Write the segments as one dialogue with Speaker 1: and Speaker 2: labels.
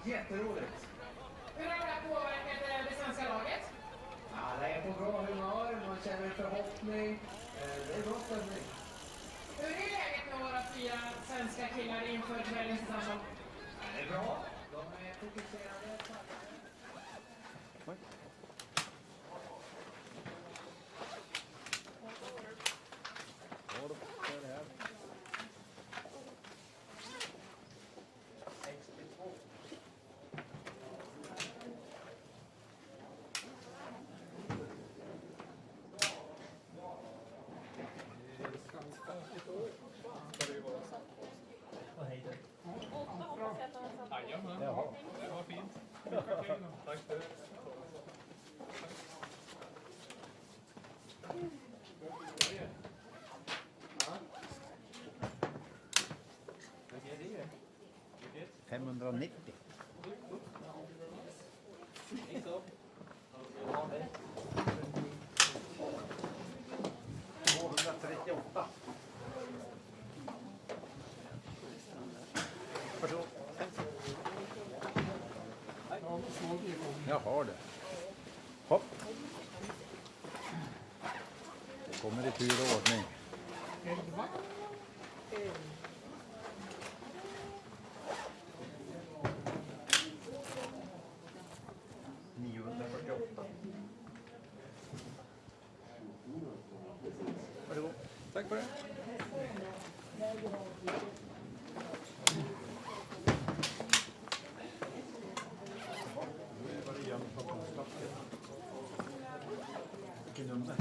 Speaker 1: Jätteroligt.
Speaker 2: Hur har det här påverkat det svenska laget?
Speaker 1: Alla är på bra humör, man känner en förhoppning. Det är bra stämning.
Speaker 2: Hur är läget med våra 4 svenska killar inför kvällens säsong?
Speaker 1: Det är bra. De är fokuserade.
Speaker 3: Jaha, det var fint. Tack för det.
Speaker 4: $590. Varsågod. Jag har det. Hopp. Det kommer i tur och ordning. 948. Varsågod. Tack för det. Vilken nummer?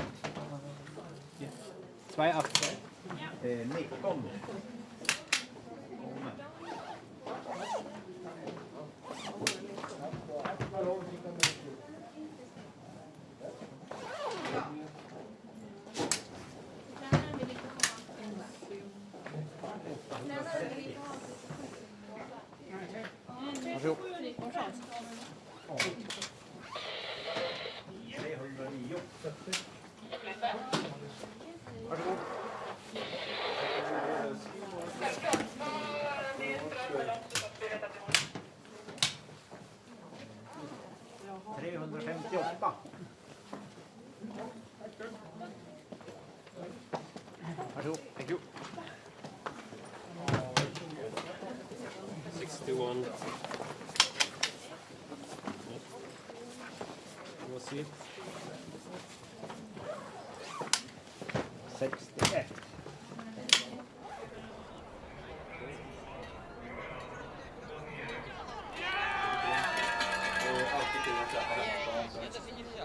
Speaker 4: 2,8. 19. Varsågod. 309. Varsågod. 358. Varsågod. Thank you.
Speaker 3: 61. We'll see.
Speaker 4: 61.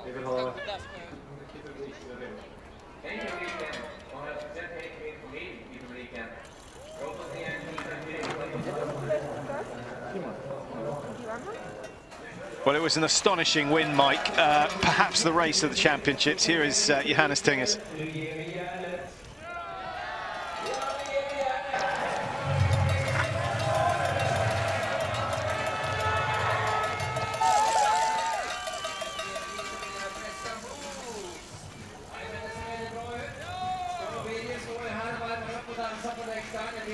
Speaker 3: Vi vill ha...
Speaker 1: Hej publiken, och här speciellt hej till min familj i publiken. Jag hoppas ni är en
Speaker 5: Well, it was an astonishing win, Mike. Perhaps the race of the championships. Here is Johannes Tingers.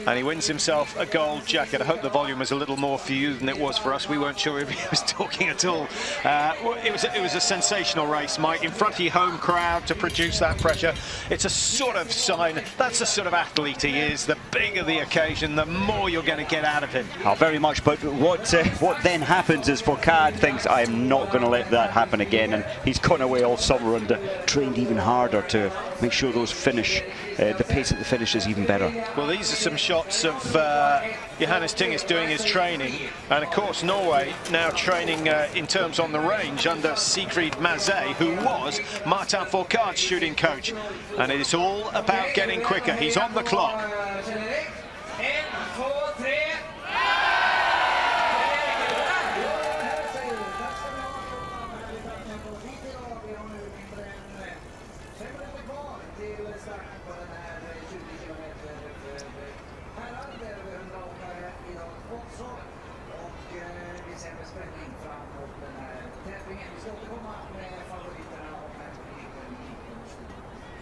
Speaker 5: And he wins himself a gold jacket. I hope the volume was a little more for you than it was for us. We weren't sure if he was talking at all. It was a sensational race, Mike, in front of your home crowd to produce that pressure. It's a sort of sign, that's the sort of athlete he is. The bigger the occasion, the more you're going to get out of him.
Speaker 6: Oh, very much, but what then happens is Fourcade thinks, I'm not going to let that happen again, and he's gone away all summer and trained even harder to make sure those finish, the pace at the finish is even better.
Speaker 5: Well, these are some shots of Johannes Tingers doing his training, and of course Norway now training in terms on the range under Sigrid Mazet, who was Martin Fourcade's shooting coach, and it is all about getting quicker. He's on the clock.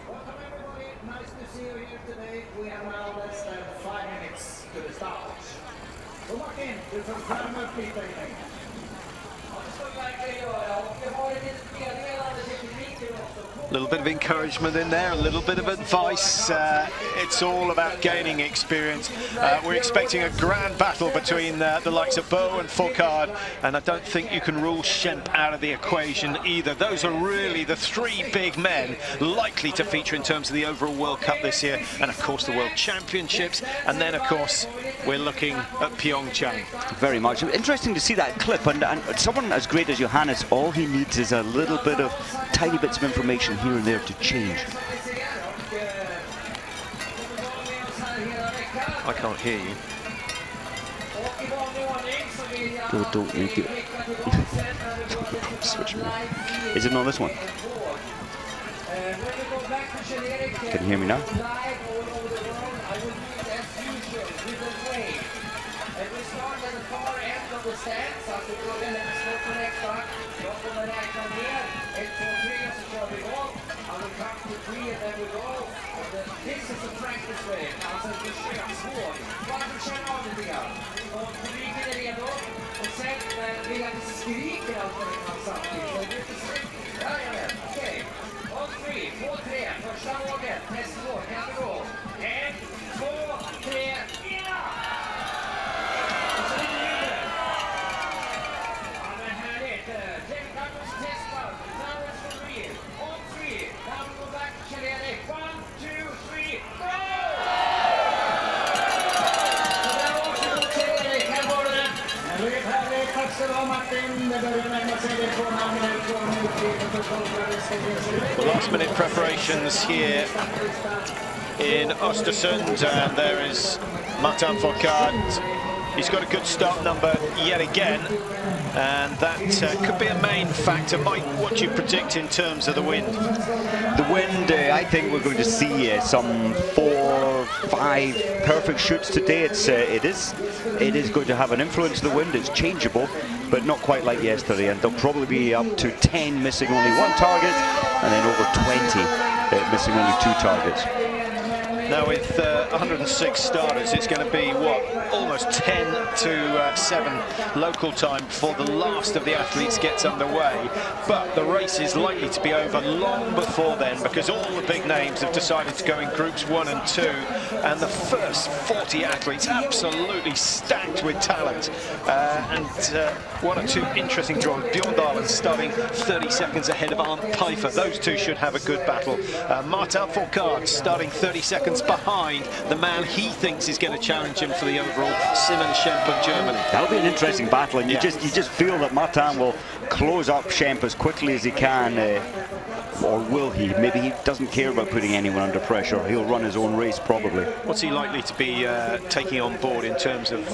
Speaker 1: Welcome everybody, nice to see you here today. We have now less than 5 minutes to the start. Så Martin, du får fram upp lite.
Speaker 5: little bit of encouragement in there, a little bit of advice. It's all about gaining experience. We're expecting a grand battle between the likes of Bo and Fourcade, and I don't think you can rule Schemp out of the equation either. Those are really the three big men likely to feature in terms of the overall World Cup this year, and of course the World Championships, and then of course we're looking at Pyeongchang.
Speaker 6: Very much. Interesting to see that clip, and someone as great as Johannes, all he needs is a little bit of tiny bits of information here and there to change.
Speaker 5: I can't hear you.
Speaker 6: Don't make it. Switch me. Is it not this one? Can you hear me now?
Speaker 5: Well, last minute preparations here in Ostersund, and there is Martin Fourcade. He's got a good start number yet again, and that could be a main factor. Mike, what do you predict in terms of the wind?
Speaker 6: The wind, I think we're going to see some 4, 5 perfect shoots today. It is going to have an influence. The wind is changeable, but not quite like yesterday, and they'll probably be up to 10 missing only 1 target, and then over 20 missing only 2 targets.
Speaker 5: Now with 106 starters, it's going to be, what, almost 10 to 7 local time before the last of the athletes gets underway. But the race is likely to be over long before then, because all the big names have decided to go in groups 1 and 2, and the first 40 athletes absolutely stacked with talent. And 1 or 2 interesting draws. Bjorndalen starting 30 seconds ahead of Arndt Pfeiffer. Those two should have a good battle. Martin Fourcade starting 30 seconds behind the man he thinks is going to challenge him for the overall, Simon Schemp of Germany.
Speaker 6: That'll be an interesting battle, and you just feel that Martin will close up Schemp as quickly as he can, or will he? Maybe he doesn't care about putting anyone under pressure. He'll run his own race probably.
Speaker 5: What's he likely to be taking on board in terms of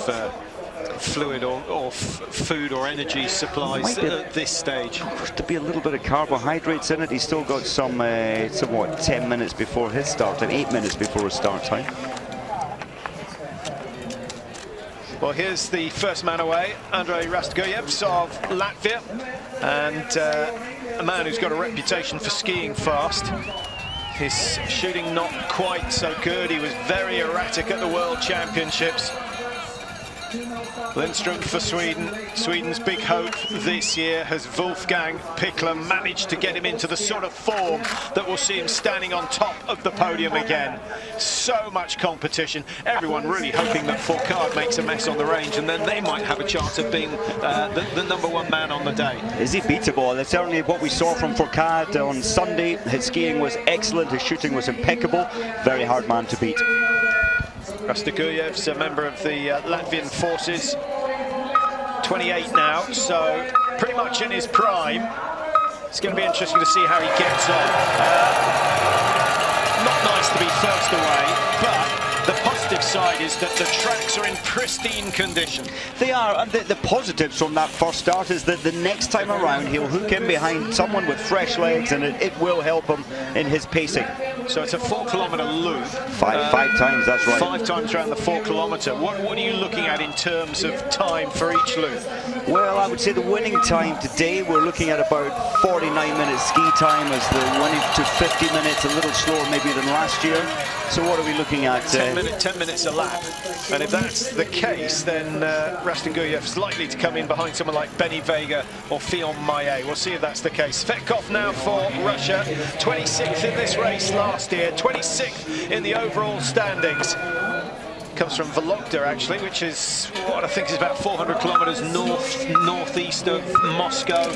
Speaker 5: fluid or food or energy supplies at this stage?
Speaker 6: To be a little bit of carbohydrates in it. He's still got some what, 10 minutes before his start time, 8 minutes before his start time.
Speaker 5: Well, here's the first man away, Andrei Rastgoyevs of Latvia, and a man who's got a reputation for skiing fast. His shooting not quite so good. He was very erratic at the World Championships. Lindström for Sweden. Sweden's big hope this year has Wolfgang Pichler managed to get him into the sort of form that will see him standing on top of the podium again. So much competition. Everyone really hoping that Fourcade makes a mess on the range, and then they might have a chance of being the #1 man on the day.
Speaker 6: Is he beatable? That's certainly what we saw from Fourcade on Sunday. His skiing was excellent. His shooting was impeccable. Very hard man to beat.
Speaker 5: Rastgoyevs, a member of the Latvian forces, 28 now, so pretty much in his prime. It's going to be interesting to see how he gets on. Not nice to be first away, but the positive side is that the tracks are in pristine condition.
Speaker 6: They are, and the positives from that first start is that the next time around he'll hook in behind someone with fresh legs, and it will help him in his pacing.
Speaker 5: So it's a 4-kilometre loop.
Speaker 6: Five times, that's right.
Speaker 5: 5 times around the 4-kilometre. What are you looking at in terms of time for each loop?
Speaker 6: Well, I would say the winning time today, we're looking at about 49 minutes ski time as the winning to 50 minutes, a little slower maybe than last year. So what are we looking at?
Speaker 5: 10 minutes a lap. And if that's the case, then Rastinguyev likely to come in behind someone like Benny Vega or Fillon Maillet. We'll see if that's the case. Svetkov now for Russia, 26th in this race last year, 26th in the overall standings. Comes from Vologda, actually, which is what I think is about 400 kilometers northeast of Moscow.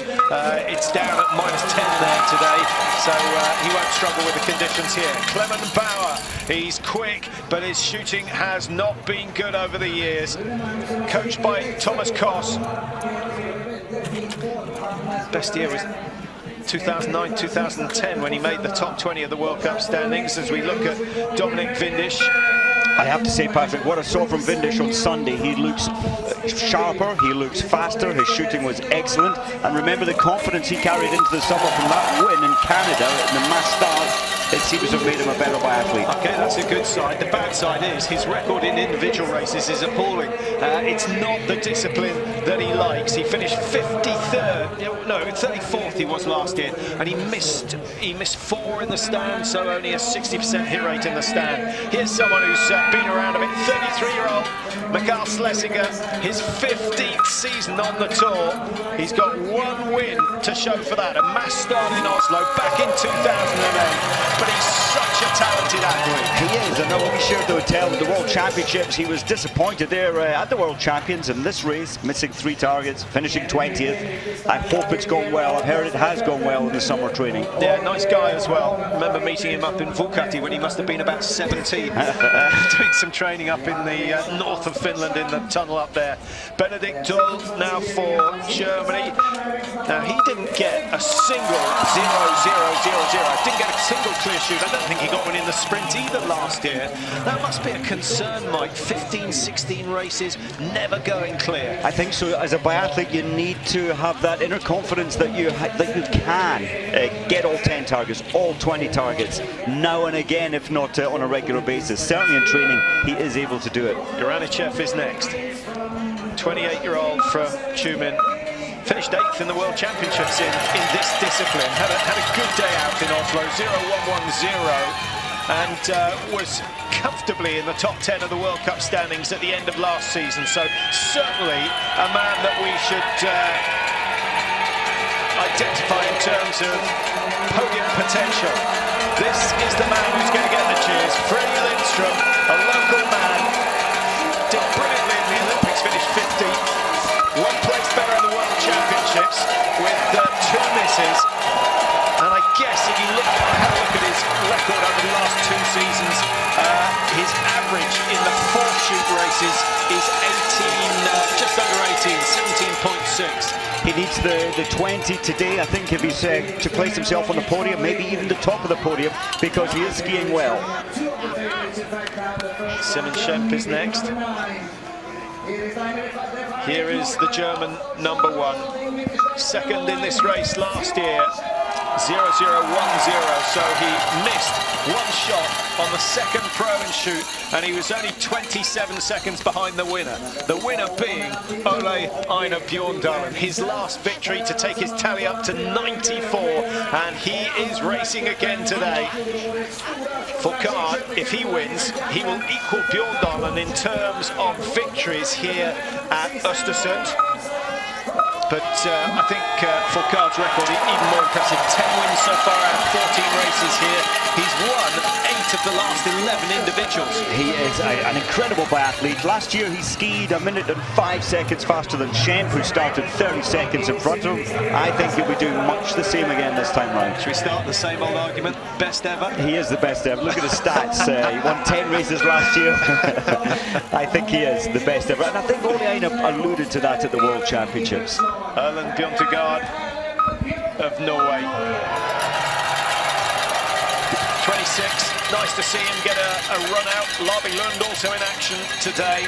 Speaker 5: It's down at -10 there today, so he won't struggle with the conditions here. Clement Bauer, he's quick, but his shooting has not been good over the years. Coached by Thomas Koss. Best year was 2009, 2010 when he made the top 20 of the World Cup standings. As we look at Dominik Vindisch,
Speaker 6: I have to say, Patrick, what I saw from Vindisch on Sunday, he looks sharper, he looks faster, his shooting was excellent, and remember the confidence he carried into the summer from that win in Canada in the mass start. It seems to have made him a better biathlete.
Speaker 5: Okay, that's a good side. The bad side is his record in individual races is appalling. It's not the discipline that he likes. He finished 53rd, no, 34th he was last year, and he missed 4 in the stand, so only a 60% hit rate in the stand. Here's someone who's been around a bit, 33-year-old Mikael Schlesinger, his 15th season on the tour. He's got 1 win to show for that, a mass start in Oslo back in 2008. But he's such a talented athlete.
Speaker 6: He is, and we shared the hotel at the World Championships. He was disappointed there at the World Champions in this race, missing 3 targets, finishing 20th. I hope it's gone well. I've heard it has gone well in the summer training.
Speaker 5: Yeah, nice guy as well. Remember meeting him up in Vuokatti when he must have been about 17, doing some training up in the north of Finland in the tunnel up there. Benedikt Dull now for Germany. Now, he didn't get a single 0-0-0-0. Didn't get a single clear shoot. I don't think he got one in the sprint either last year. That must be a concern, Mike. 15, 16 races, never going clear.
Speaker 6: I think so. As a biathlete, you need to have that inner confidence that you can get all 10 targets, all 20 targets, now and again, if not on a regular basis. Certainly in training, he is able to do it.
Speaker 5: Granichev is next. 28-year-old from Tumen. Finished 8th in the World Championships in this discipline. Had a good day out in Oslo, 0-1-1-0, and was comfortably in the top 10 of the World Cup standings at the end of last season. So certainly a man that we should identify in terms of podium potential. This is the man who's going to get the cheers. Freddie Lindstrom, a local man, did brilliantly in the Olympics, finished 50th. 1 place better in the World Championships with 2 misses. And I guess if you look at his record over the last 2 seasons, his average in the 4 shoot races is 18, just under 18, 17.6.
Speaker 6: He needs the 20 today, I think, if he's to place himself on the podium, maybe even the top of the podium, because he is skiing well.
Speaker 5: Simon Schemp is next. Here is the German number 1. Second in this race last year, 0-0-1-0, so he missed 1 shot on the second throw and shoot, and he was only 27 seconds behind the winner. The winner being Ole Einar Bjorndalen, his last victory to take his tally up to 94, and he is racing again today. Fourcade, if he wins, he will equal Bjorndalen in terms of victories here at Ostersund. But I think Fourcade's record is even more impressive. 10 wins so far out of 14 races here. He's won 8 of the last 11 individuals.
Speaker 6: He is an incredible biathlete. Last year he skied 1 minute and 5 seconds faster than Schemp, who started 30 seconds in front of him. I think he'll be doing much the same again this time round.
Speaker 5: Should we start the same old argument? Best ever?
Speaker 6: He is the best ever. Look at his stats. He won 10 races last year. I think he is the best ever. And I think Ole Einar alluded to that at the World Championships.
Speaker 5: Erlend Bjørntegard of Norway. 26, nice to see him get a run out. Larby Lund also in action today.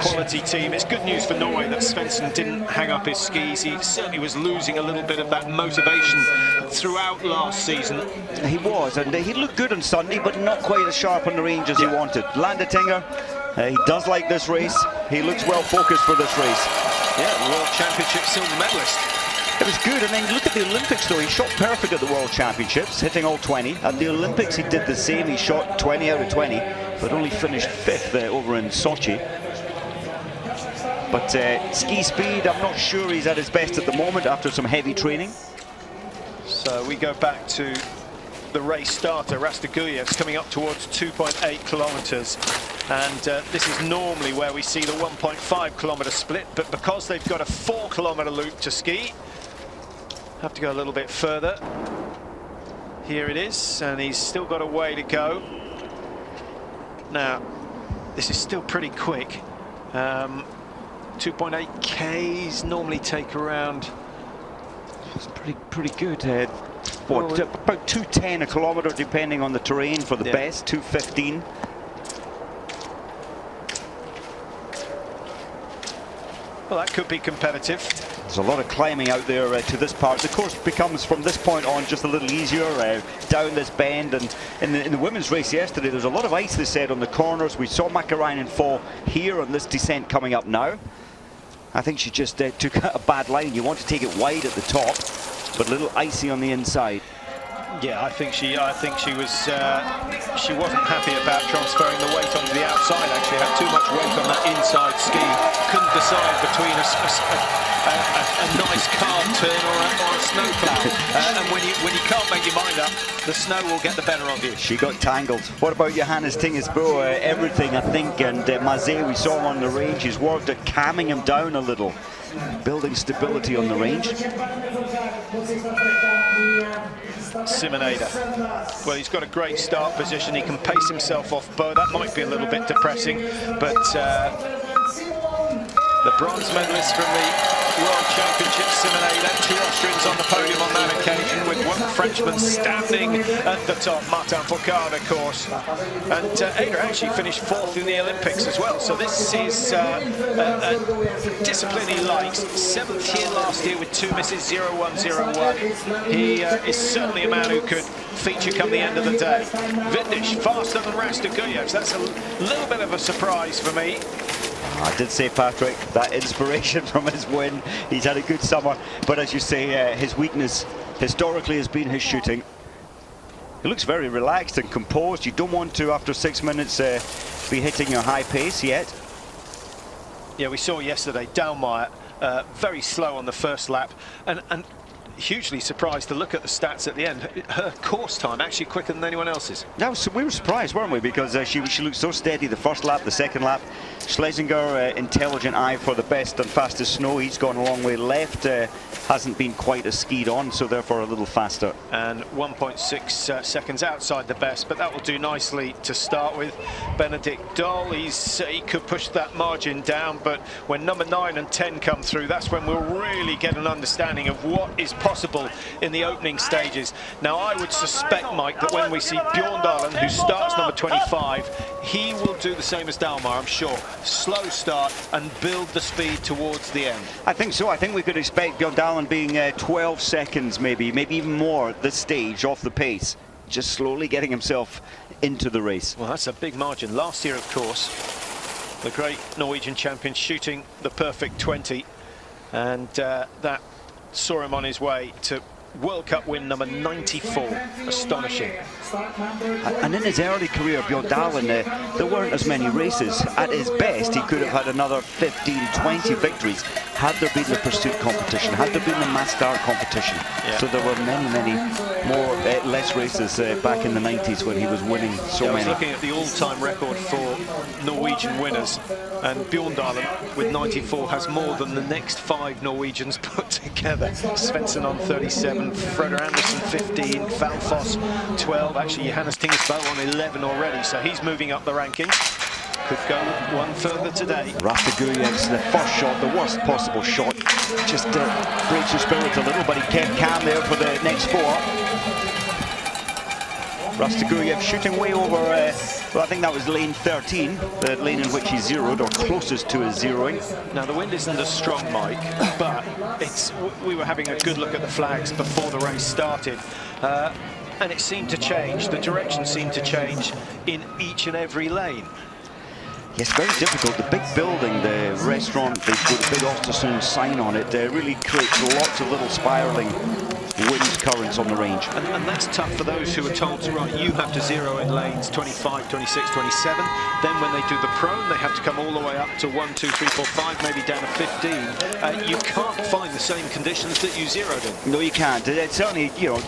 Speaker 5: quality team. It's good news for Norway that Svensson didn't hang up his skis. He certainly was losing a little bit of that motivation throughout last season.
Speaker 6: He was, and he looked good on Sunday, but not quite as sharp on the range as he wanted. Landetinger, he does like this race. He looks well focused for this race.
Speaker 5: Yeah, World Championship silver medalist.
Speaker 6: It was good, and then look at the Olympics though. He shot perfect at the World Championships, hitting all 20. At the Olympics he did the same. He shot 20 out of 20, but only finished 5th over in Sochi. But ski speed, I'm not sure he's at his best at the moment after some heavy training.
Speaker 5: So we go back to the race starter, Rastaguyev's coming up towards 2.8 kilometers. And this is normally where we see the 1.5 kilometer split, but because they've got a 4 kilometer loop to ski, have to go a little bit further. Here it is, and he's still got a way to go. Now, this is still pretty quick. 2.8 Ks normally take around.
Speaker 6: It's pretty good. What, about 2:10 a kilometer, depending on the terrain for the best. 2:15.
Speaker 5: Well, that could be competitive.
Speaker 6: There's a lot of climbing out there to this part. The course becomes, from this point on, just a little easier down this bend. And in the women's race yesterday, there's a lot of ice, they said, on the corners. We saw Makarainen fall here on this descent coming up now. I think she just took a bad line. You want to take it wide at the top, but a little icy on the inside.
Speaker 5: Yeah, I think she was she wasn't happy about transferring the weight onto the outside. Actually, had too much weight on that inside ski. Couldn't decide between a nice calm turn or a snowplow. And when you can't make your mind up, the snow will get the better of you.
Speaker 6: She got tangled. What about Johannes Tingesbo? Everything, I think, and Mazet, we saw him on the range. He's worked at calming him down a little, building stability on the range.
Speaker 5: Simonader. Well, he's got a great start position. He can pace himself off Bo. That might be a little bit depressing, but the bronze medalist from the World Championship, Simonader, 2 Austrians on the podium on that occasion, with one Frenchman standing at the top, Martin Fourcade, of course. And Ada actually finished 4th in the Olympics as well. So this is a discipline he likes. 7th here last year with 2 misses, 0-1-0-1. He is certainly a man who could feature come the end of the day. Vindish faster than Rastaguyev's. That's a little bit of a surprise for me.
Speaker 6: I did say, Patrick, that inspiration from his win. He's had a good summer, but as you say, his weakness historically has been his shooting. He looks very relaxed and composed. You don't want to, after 6 minutes, be hitting your high pace yet.
Speaker 5: Yeah, we saw yesterday Dalmeyer very slow on the first lap, and hugely surprised to look at the stats at the end. Her course time actually quicker than anyone else's.
Speaker 6: No, so we were surprised, weren't we? Because she looked so steady the first lap, the second lap. Schlesinger, intelligent eye for the best and fastest snow. He's gone a long way left. Hasn't been quite as skied on, so therefore a little faster.
Speaker 5: And 1.6 seconds outside the best, but that will do nicely to start with. Benedict Doll, he could push that margin down, but when number 9 and 10 come through, that's when we'll really get an understanding of what is possible in the opening stages. Now, I would suspect, Mike, that when we see Bjorndalen, who starts number 25, he will do the same as Dalmeyer, I'm sure. Slow start and build the speed towards the end.
Speaker 6: I think so. I think we could expect Bjorndalen being 12 seconds, maybe even more at this stage off the pace, just slowly getting himself into the race.
Speaker 5: Well, that's a big margin. Last year, of course, the great Norwegian champion shooting the perfect 20, and that saw him on his way to World Cup win number 94. Astonishing.
Speaker 6: And in his early career, Bjorndalen, there weren't as many races. At his best, he could have had another 15, 20 victories had there been the pursuit competition, had there been the mass start competition. Yeah. So there were many more less races back in the 90s when he was winning so many. I was
Speaker 5: looking at the all-time record for Norwegian winners, and Bjorndalen with 94 has more than the next 5 Norwegians put together. Svensson on 37, Freder Andersen 15, Valfoss 12, actually Johannes Tingesbo on 11 already, so he's moving up the rankings. Could go one further today.
Speaker 6: Rastaguyev's the first shot, the worst possible shot. Just breaks your spirit a little, but he kept calm there for the next 4. Rastaguyev shooting way over, well, I think that was lane 13, the lane in which he zeroed, or closest to his zeroing.
Speaker 5: Now, the wind isn't as strong, Mike, but we were having a good look at the flags before the race started. And it seemed to change, the direction seemed to change in each and every lane.
Speaker 6: Yes, very difficult. The big building, the restaurant, they've got a big Ostersund sign on it. Really creates lots of little spiralling wind currents on the range.
Speaker 5: And that's tough for those who are told to, right, you have to zero in lanes 25, 26, 27. Then when they do the prone, they have to come all the way up to 1, 2, 3, 4, 5, maybe down to 15. You can't find the same conditions that you zeroed in.
Speaker 6: No, you can't. It's certainly, you know,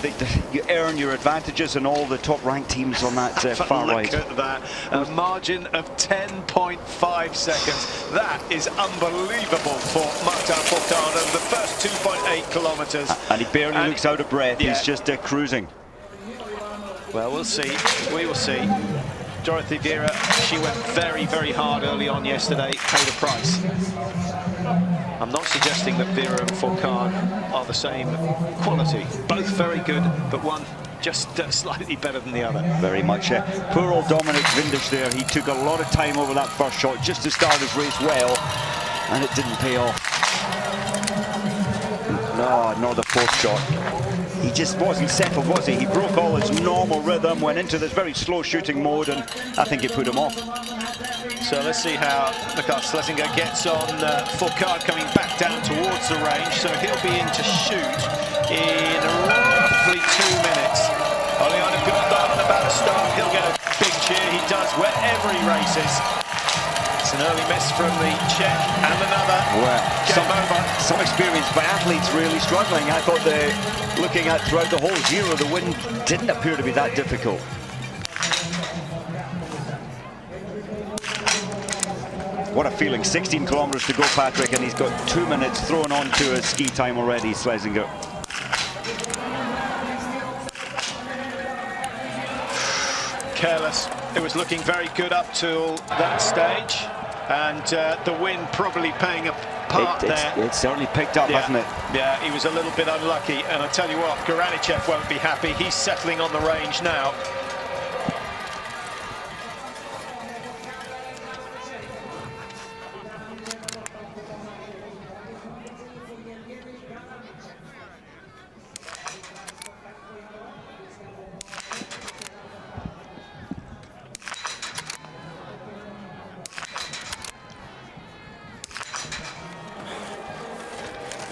Speaker 6: you earn your advantages and all the top-ranked teams on that far right.
Speaker 5: Look at that. A margin of 10.5 seconds. That is unbelievable for Martin Fourcade over the first 2.8 kilometres.
Speaker 6: And he barely looks out of breath.
Speaker 5: Yeah.
Speaker 6: He's just cruising.
Speaker 5: Well, we'll see. We will see. Dorothy Vera, she went very, very hard early on yesterday, paid a price. I'm not suggesting that Vera and Fourcade are the same quality. Both very good, but one just slightly better than the other.
Speaker 6: Very much. Poor old Dominic Vindish there. He took a lot of time over that first shot just to start his race well, and it didn't pay off. No, not the fourth shot. He just wasn't settled, was he? He broke all his normal rhythm, went into this very slow shooting mode, and I think it put him off.
Speaker 5: So let's see how Mikael Schlesinger gets on. Fourcade coming back down towards the range, so he'll be in to shoot in roughly 2 minutes. Oliana Gundar about to start. He'll get a big cheer. He does wherever he races. It's an early miss from the Czech, and another.
Speaker 6: Well, some experienced biathletes really struggling. I thought looking at throughout the whole zero, the wind didn't appear to be that difficult. What a feeling. 16 kilometers to go, Patrick, and he's got 2 minutes thrown onto his ski time already, Schlesinger.
Speaker 5: Careless. It was looking very good up till that stage, and the wind probably paying a part there.
Speaker 6: It's certainly picked up, hasn't it?
Speaker 5: Yeah, he was a little bit unlucky, and I tell you what, Garanichev won't be happy. He's settling on the range now.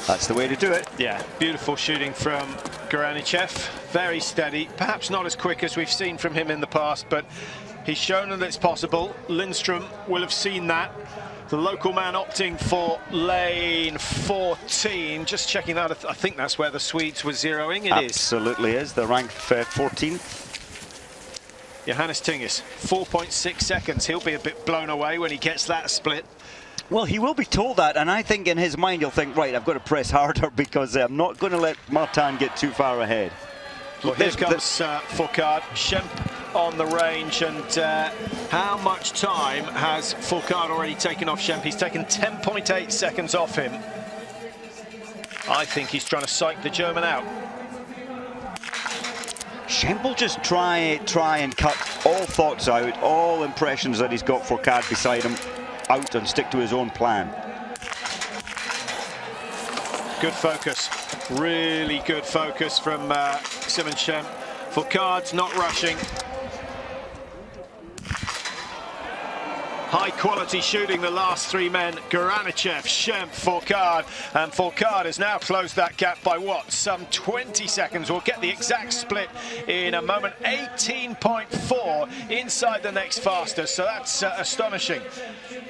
Speaker 6: That's the way to do it.
Speaker 5: Yeah, beautiful shooting from Garanichev. Very steady, perhaps not as quick as we've seen from him in the past, but he's shown that it's possible. Lindstrom will have seen that. The local man opting for lane 14. Just checking that, I think that's where the Swedes were zeroing. It is.
Speaker 6: Absolutely is. They're ranked 14th.
Speaker 5: Johannes Tingis, 4.6 seconds. He'll be a bit blown away when he gets that split.
Speaker 6: Well, he will be told that, and I think in his mind he'll think, right, I've got to press harder because I'm not going to let Martin get too far ahead.
Speaker 5: Well, here comes Fourcade, Schemp on the range, and how much time has Fourcade already taken off Schemp? He's taken 10.8 seconds off him. I think he's trying to psych the German out.
Speaker 6: Schemp will just try and cut all thoughts out, all impressions that he's got Fourcade beside him out, and stick to his own plan.
Speaker 5: Good focus, really good focus from Simon Schemp. Fourcade's not rushing. High quality shooting, the last three men, Garanichev, Schemp, Fourcade, and Fourcade has now closed that gap by what, some 20 seconds. We'll get the exact split in a moment. 18.4 inside the next fastest, so that's astonishing.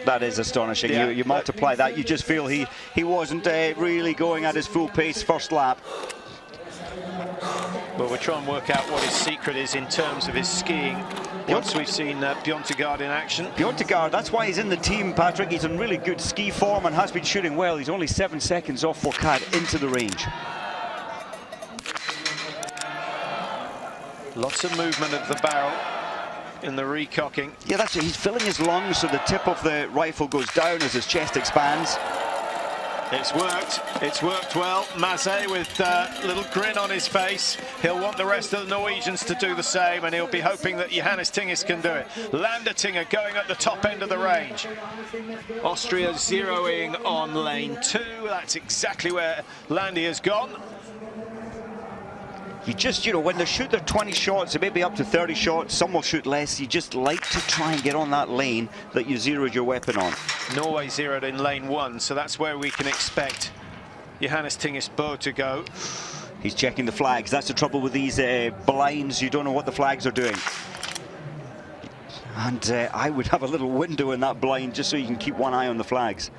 Speaker 6: That is astonishing.
Speaker 5: Yeah.
Speaker 6: You multiply that, you just feel he wasn't really going at his full pace first lap.
Speaker 5: Well, we'll try and work out what his secret is in terms of his skiing once we've seen Bjørntegard in action.
Speaker 6: Bjørntegard, that's why he's in the team, Patrick. He's in really good ski form and has been shooting well. He's only 7 seconds off Fourcade into the range.
Speaker 5: Lots of movement of the barrel in the recocking.
Speaker 6: Yeah, that's it. He's filling his lungs so the tip of the rifle goes down as his chest expands.
Speaker 5: It's worked well. Maze with a little grin on his face. He'll want the rest of the Norwegians to do the same, and he'll be hoping that Johannes Tingis can do it. Landertinger going at the top end of the range. Austria zeroing on lane 2. That's exactly where Landy has gone.
Speaker 6: You just, you know, when they shoot their 20 shots, it may be up to 30 shots, some will shoot less. You just like to try and get on that lane that you zeroed your weapon on.
Speaker 5: Norway zeroed in lane 1, so that's where we can expect Johannes Tingis Bo to go.
Speaker 6: He's checking the flags. That's the trouble with these blinds. You don't know what the flags are doing. And I would have a little window in that blind just so you can keep one eye on the flags.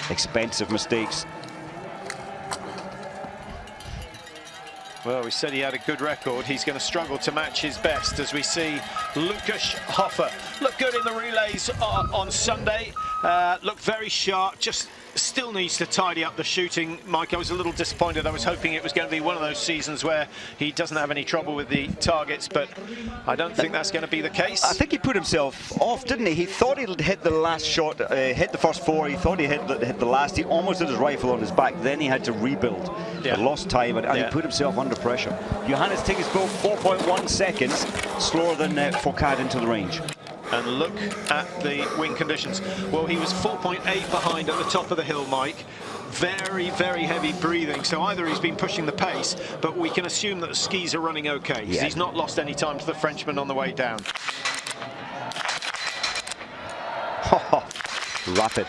Speaker 6: Expensive mistakes.
Speaker 5: Well, we said he had a good record. He's going to struggle to match his best as we see Lukas Hoffer look good in the relays on Sunday. Looked very sharp, just still needs to tidy up the shooting. Mike, I was a little disappointed. I was hoping it was going to be one of those seasons where he doesn't have any trouble with the targets, but I don't think that's going to be the case.
Speaker 6: I think he put himself off, didn't he? He thought he'd hit the last shot, hit the first 4. He thought he hit the last. He almost had his rifle on his back. Then he had to rebuild.
Speaker 5: Yeah.
Speaker 6: He lost time, and he put himself under pressure. Johannes Tingis Bo 4.1 seconds slower than Fourcade into the range.
Speaker 5: And look at the wind conditions. Well, he was 4.8 behind at the top of the hill, Mike. Very, very heavy breathing. So either he's been pushing the pace, but we can assume that the skis are running okay, because he's not lost any time to the Frenchman on the way down.
Speaker 6: Rapid.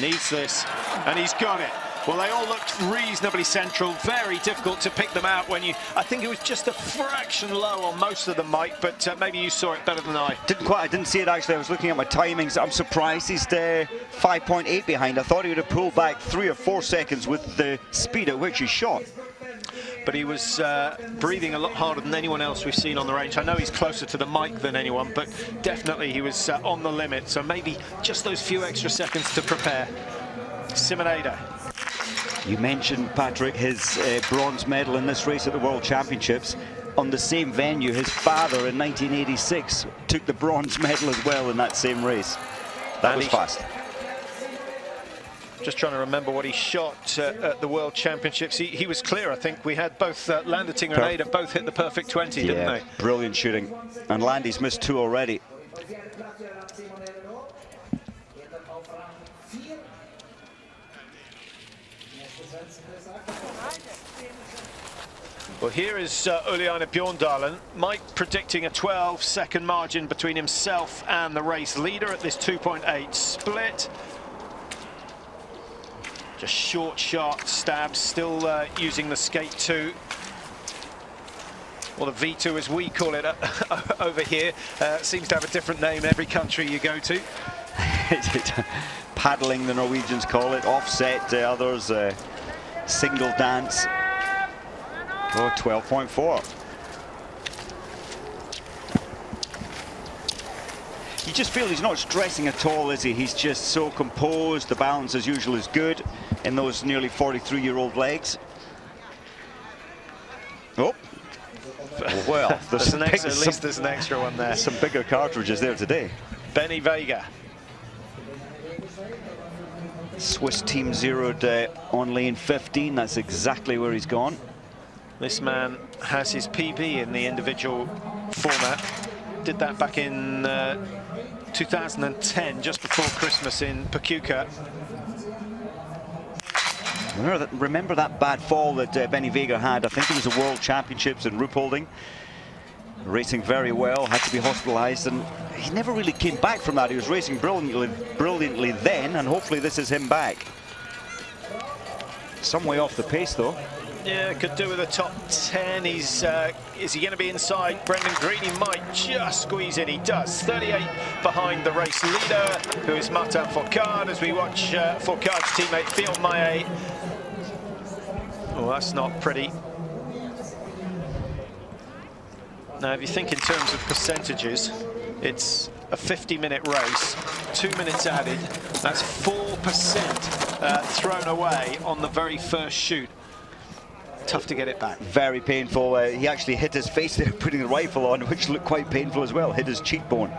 Speaker 5: Needs this, and he's got it. Well, they all looked reasonably central. Very difficult to pick them out when you... I think it was just a fraction low on most of them, Mike, but maybe you saw it better than I.
Speaker 6: I didn't see it, actually. I was looking at my timings. I'm surprised he's 5.8 behind. I thought he would have pulled back 3 or 4 seconds with the speed at which he shot.
Speaker 5: But he was breathing a lot harder than anyone else we've seen on the range. I know he's closer to the mic than anyone, but definitely he was on the limit. So maybe just those few extra seconds to prepare. Simonada.
Speaker 6: You mentioned, Patrick, his bronze medal in this race at the World Championships. On the same venue, his father in 1986 took the bronze medal as well in that same race. That was fast.
Speaker 5: Just trying to remember what he shot at the World Championships. He was clear, I think. We had both Landertinger and Ada both hit the perfect 20, didn't they?
Speaker 6: Brilliant shooting. And Landy's missed 2 already.
Speaker 5: Well, here is Uliana Bjorndalen. Mike predicting a 12-second margin between himself and the race leader at this 2.8 split. Just short, sharp stabs, still using the Skate 2. Well, the V2 as we call it over here. Seems to have a different name in every country you go to.
Speaker 6: Paddling, the Norwegians call it. Offset, others. Single dance. Oh, 12.4. You just feel he's not stressing at all, is he? He's just so composed. The balance, as usual, is good in those nearly 43-year-old legs. Oh. Well,
Speaker 5: at least there's an extra one there.
Speaker 6: Some bigger cartridges there today.
Speaker 5: Benny Vega.
Speaker 6: Swiss team zeroed on lane 15. That's exactly where he's gone.
Speaker 5: This man has his PB in the individual format. Did that back in 2010, just before Christmas in Pachuca.
Speaker 6: Remember that bad fall that Benny Vega had? I think it was the World Championships in Ruhpolding. Racing very well, had to be hospitalized, and he never really came back from that. He was racing brilliantly then, and hopefully this is him back. Some way off the pace, though.
Speaker 5: Yeah, could do with a top 10. Is he going to be inside Brendan Green? He might just squeeze in. He does. 38 behind the race leader, who is Martin Fourcade, as we watch Fourcade's teammate Fionn Maillet. Oh, that's not pretty. Now, if you think in terms of percentages, it's a 50-minute race, 2 minutes added. That's 4% thrown away on the very first shoot. Tough to get it back.
Speaker 6: Very painful. He actually hit his face there putting the rifle on, which looked quite painful as well. Hit his cheekbone.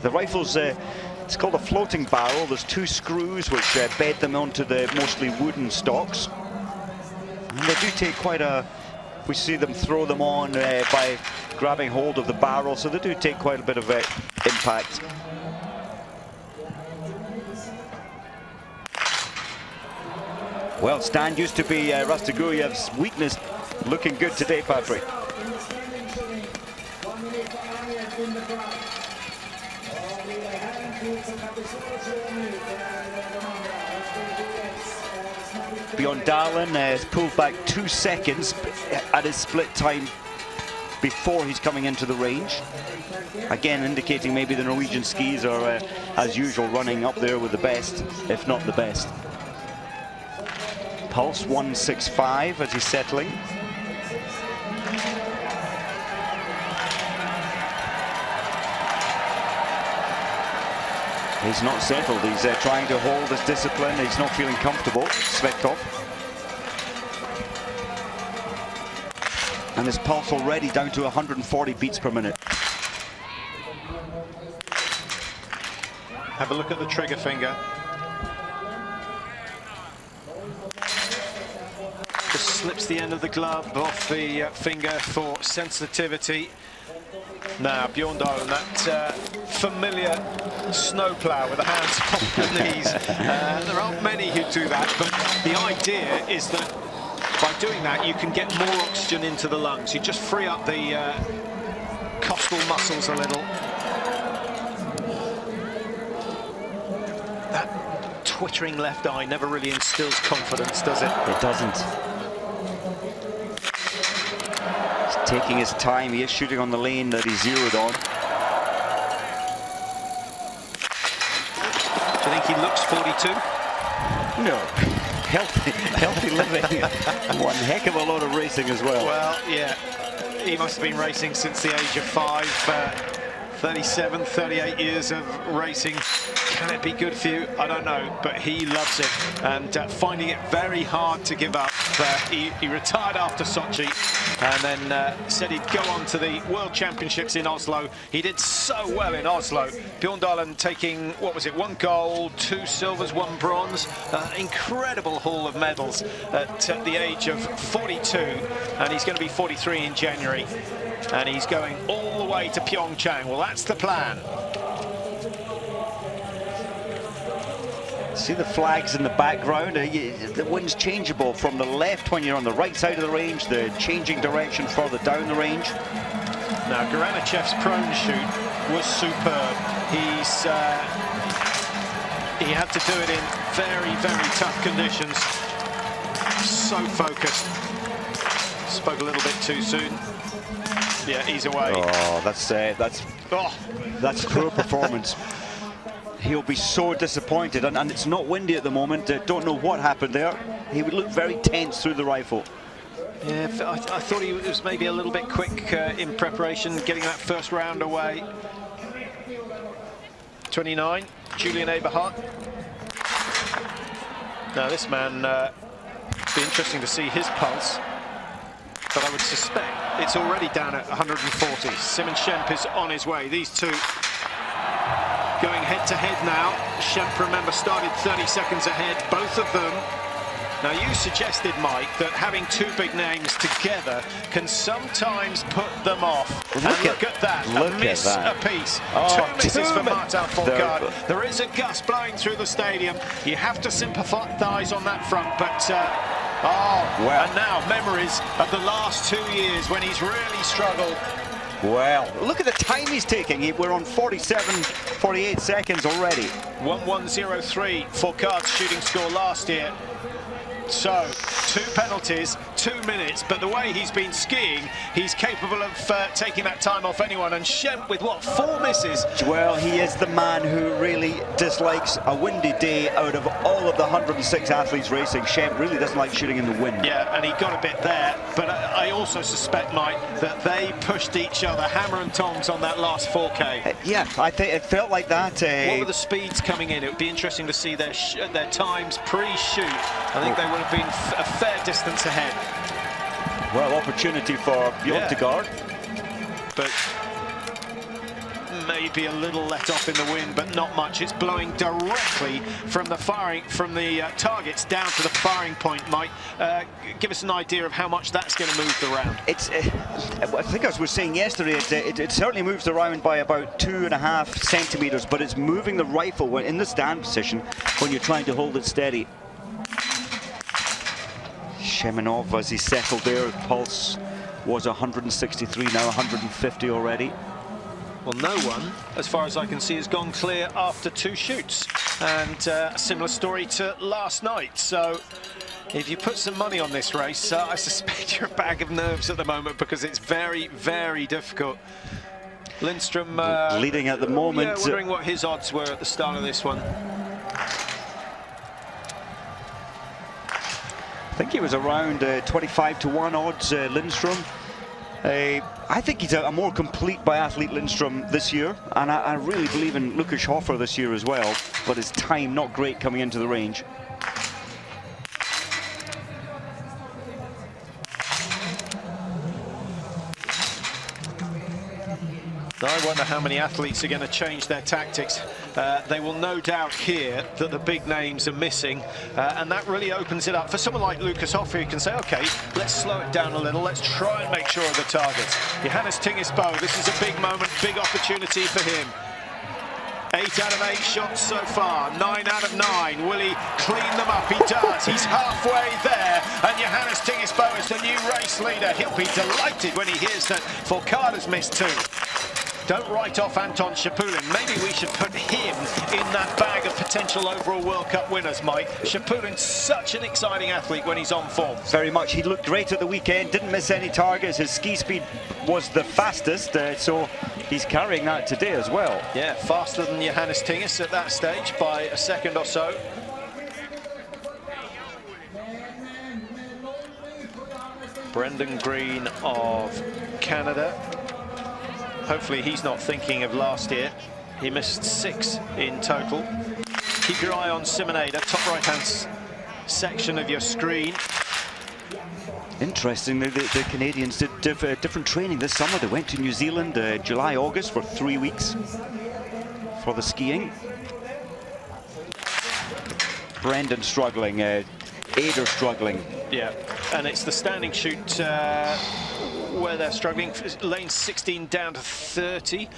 Speaker 6: The rifle's, it's called a floating barrel. There's 2 screws which bed them onto the mostly wooden stocks. And they do take quite a, we see them throw them on by grabbing hold of the barrel, so they do take quite a bit of impact. Well, stand used to be Rasteguyev's weakness. Looking good today, Patrick. Biathlon has pulled back 2 seconds at his split time before he's coming into the range. Again, indicating maybe the Norwegian skis are, as usual, running up there with the best, if not the best. Pulse 165 as he's settling. He's not settled. He's trying to hold his discipline. He's not feeling comfortable, Svetkov. And his pulse already down to 140 beats per minute.
Speaker 5: Have a look at the trigger finger. Just slips the end of the glove off the finger for sensitivity. Now Bjorndalen, that familiar snowplow with the hands on the knees. There aren't many who do that, but the idea is that by doing that you can get more oxygen into the lungs. You just free up the costal muscles a little. That twittering left eye never really instills confidence, does it?
Speaker 6: It doesn't. Taking his time, he is shooting on the lane that he zeroed on.
Speaker 5: Do you think he looks 42?
Speaker 6: No, healthy living. One heck of a lot of racing as well.
Speaker 5: Well, yeah, he must have been racing since the age of 5. 37, 38 years of racing. Can it be good for you? I don't know, but he loves it and finding it very hard to give up. He retired after Sochi and then said he'd go on to the World Championships in Oslo. He did so well in Oslo. Bjorndalen taking, what was it, 1 gold, 2 silvers, 1 bronze. Incredible haul of medals at the age of 42, and he's going to be 43 in January. And he's going all the way to Pyeongchang. Well, that's the plan.
Speaker 6: See the flags in the background. The wind's changeable from the left when you're on the right side of the range, the changing direction further down the range.
Speaker 5: Now, Garanachev's prone shoot was superb. He had to do it in very, very tough conditions. So focused. Spoke a little bit too soon. Yeah, he's away.
Speaker 6: Oh, that's poor performance. He'll be so disappointed, and it's not windy at the moment. Don't know what happened there. He would look very tense through the rifle.
Speaker 5: Yeah, I thought he was maybe a little bit quick in preparation, getting that first round away. 29, Julian Eberhardt. Now this man, be interesting to see his pulse, but I would suspect it's already down at 140. Simon Schemp is on his way. These two going head-to-head now. Schemp, remember, started 30 seconds ahead, both of them. Now, you suggested, Mike, that having 2 big names together can sometimes put them off. Look at that, a miss apiece. Oh, 2 misses for Martin Fourcade. There is a gust blowing through the stadium. You have to sympathise on that front, but... well. And now memories of the last 2 years when he's really struggled.
Speaker 6: Well, look at the time he's taking. We're on 48 seconds already.
Speaker 5: 11:03, Fourcade's shooting score last year. So, 2 penalties, 2 minutes, but the way he's been skiing, he's capable of taking that time off anyone. And Schemp with, what, 4 misses?
Speaker 6: Well, he is the man who really dislikes a windy day out of all of the 106 athletes racing. Schemp really doesn't like shooting in the wind.
Speaker 5: Yeah, and he got a bit there, but I also suspect, Mike, that they pushed each other hammer and tongs on that last 4K.
Speaker 6: Yeah, I think it felt like that.
Speaker 5: What were the speeds coming in? It would be interesting to see their times pre-shoot. I think they would have been a fair distance ahead.
Speaker 6: Well, opportunity for Bjorn to guard.
Speaker 5: But maybe a little let off in the wind, but not much. It's blowing directly from the targets down to the firing point. Mike, give us an idea of how much that's going to move the round.
Speaker 6: It's, I think as we were saying yesterday, it certainly moves the round by about 2.5 centimeters, but it's moving the rifle when in the stand position when you're trying to hold it steady. Sheminov, as he settled there, pulse was 163, now 150 already.
Speaker 5: Well, no one, as far as I can see, has gone clear after 2 shoots. And a similar story to last night. So if you put some money on this race, I suspect you're a bag of nerves at the moment, because it's very, very difficult. Lindstrom
Speaker 6: leading at the moment.
Speaker 5: Yeah, wondering what his odds were at the start of this one.
Speaker 6: I think he was around 25 to 1 odds, Lindstrom. I think he's a more complete biathlete, Lindstrom, this year, and I really believe in Lukas Hofer this year as well, but his time not great coming into the range.
Speaker 5: I wonder how many athletes are going to change their tactics. They will no doubt hear that the big names are missing, and that really opens it up. For someone like Lukas Hofer, you can say, OK, let's slow it down a little. Let's try and make sure of the targets. Johannes Tingesbo, this is a big moment, big opportunity for him. 8 out of 8 shots so far, 9 out of 9. Will he clean them up? He does. He's halfway there, and Johannes Tingesbo is the new race leader. He'll be delighted when he hears that Fourcade has missed 2. Don't write off Anton Shapulin. Maybe we should put him in that bag of potential overall World Cup winners, Mike. Shapulin's such an exciting athlete when he's on form.
Speaker 6: Very much. He looked great at the weekend, didn't miss any targets. His ski speed was the fastest, so he's carrying that today as well.
Speaker 5: Yeah, faster than Johannes Tinges at that stage by a second or so. Brendan Green of Canada. Hopefully he's not thinking of last year. He missed 6 in total. Keep your eye on Simonada, top right-hand section of your screen.
Speaker 6: Interestingly, the Canadians did different training this summer. They went to New Zealand July, August for 3 weeks for the skiing. Brendan struggling, Ader struggling.
Speaker 5: Yeah, and it's the standing shoot where they're struggling. Lane 16 down to 30.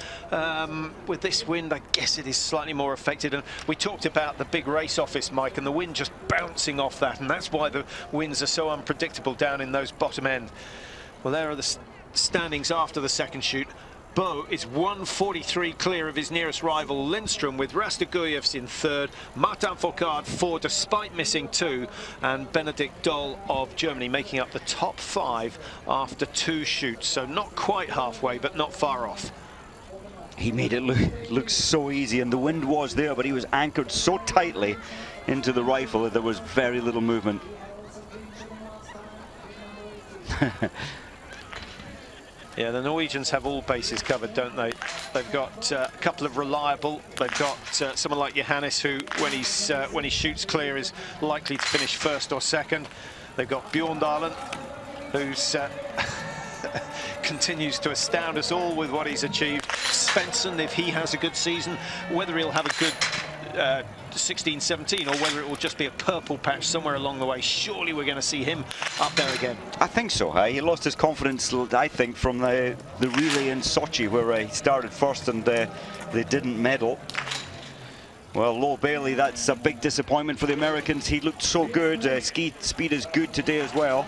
Speaker 5: With this wind, I guess it is slightly more affected. And we talked about the big race office, Mike, and the wind just bouncing off that. And that's why the winds are so unpredictable down in those bottom end. Well, there are the standings after the second shoot. Bo is 143 clear of his nearest rival Lindstrom, with Rasteguyevs in 3rd, Martin Fourcade 4 despite missing 2, and Benedikt Doll of Germany making up the top 5 after 2 shoots. So not quite halfway, but not far off.
Speaker 6: He made it look so easy, and the wind was there, but he was anchored so tightly into the rifle that there was very little movement.
Speaker 5: Yeah, the Norwegians have all bases covered, don't they? They've got a couple of reliable. They've got someone like Johannes, who, when he shoots clear, is likely to finish 1st or 2nd. They've got Bjorndalen, who's continues to astound us all with what he's achieved. Svensson, if he has a good season, whether he'll have a good 16-17 or whether it will just be a purple patch somewhere along the way, surely we're going to see him up there again.
Speaker 6: I think so. He lost his confidence, I think, from the relay in Sochi, where he started first and they didn't medal. Well, Lowell Bailey, that's a big disappointment for the Americans. He looked so good. Ski speed is good today as well.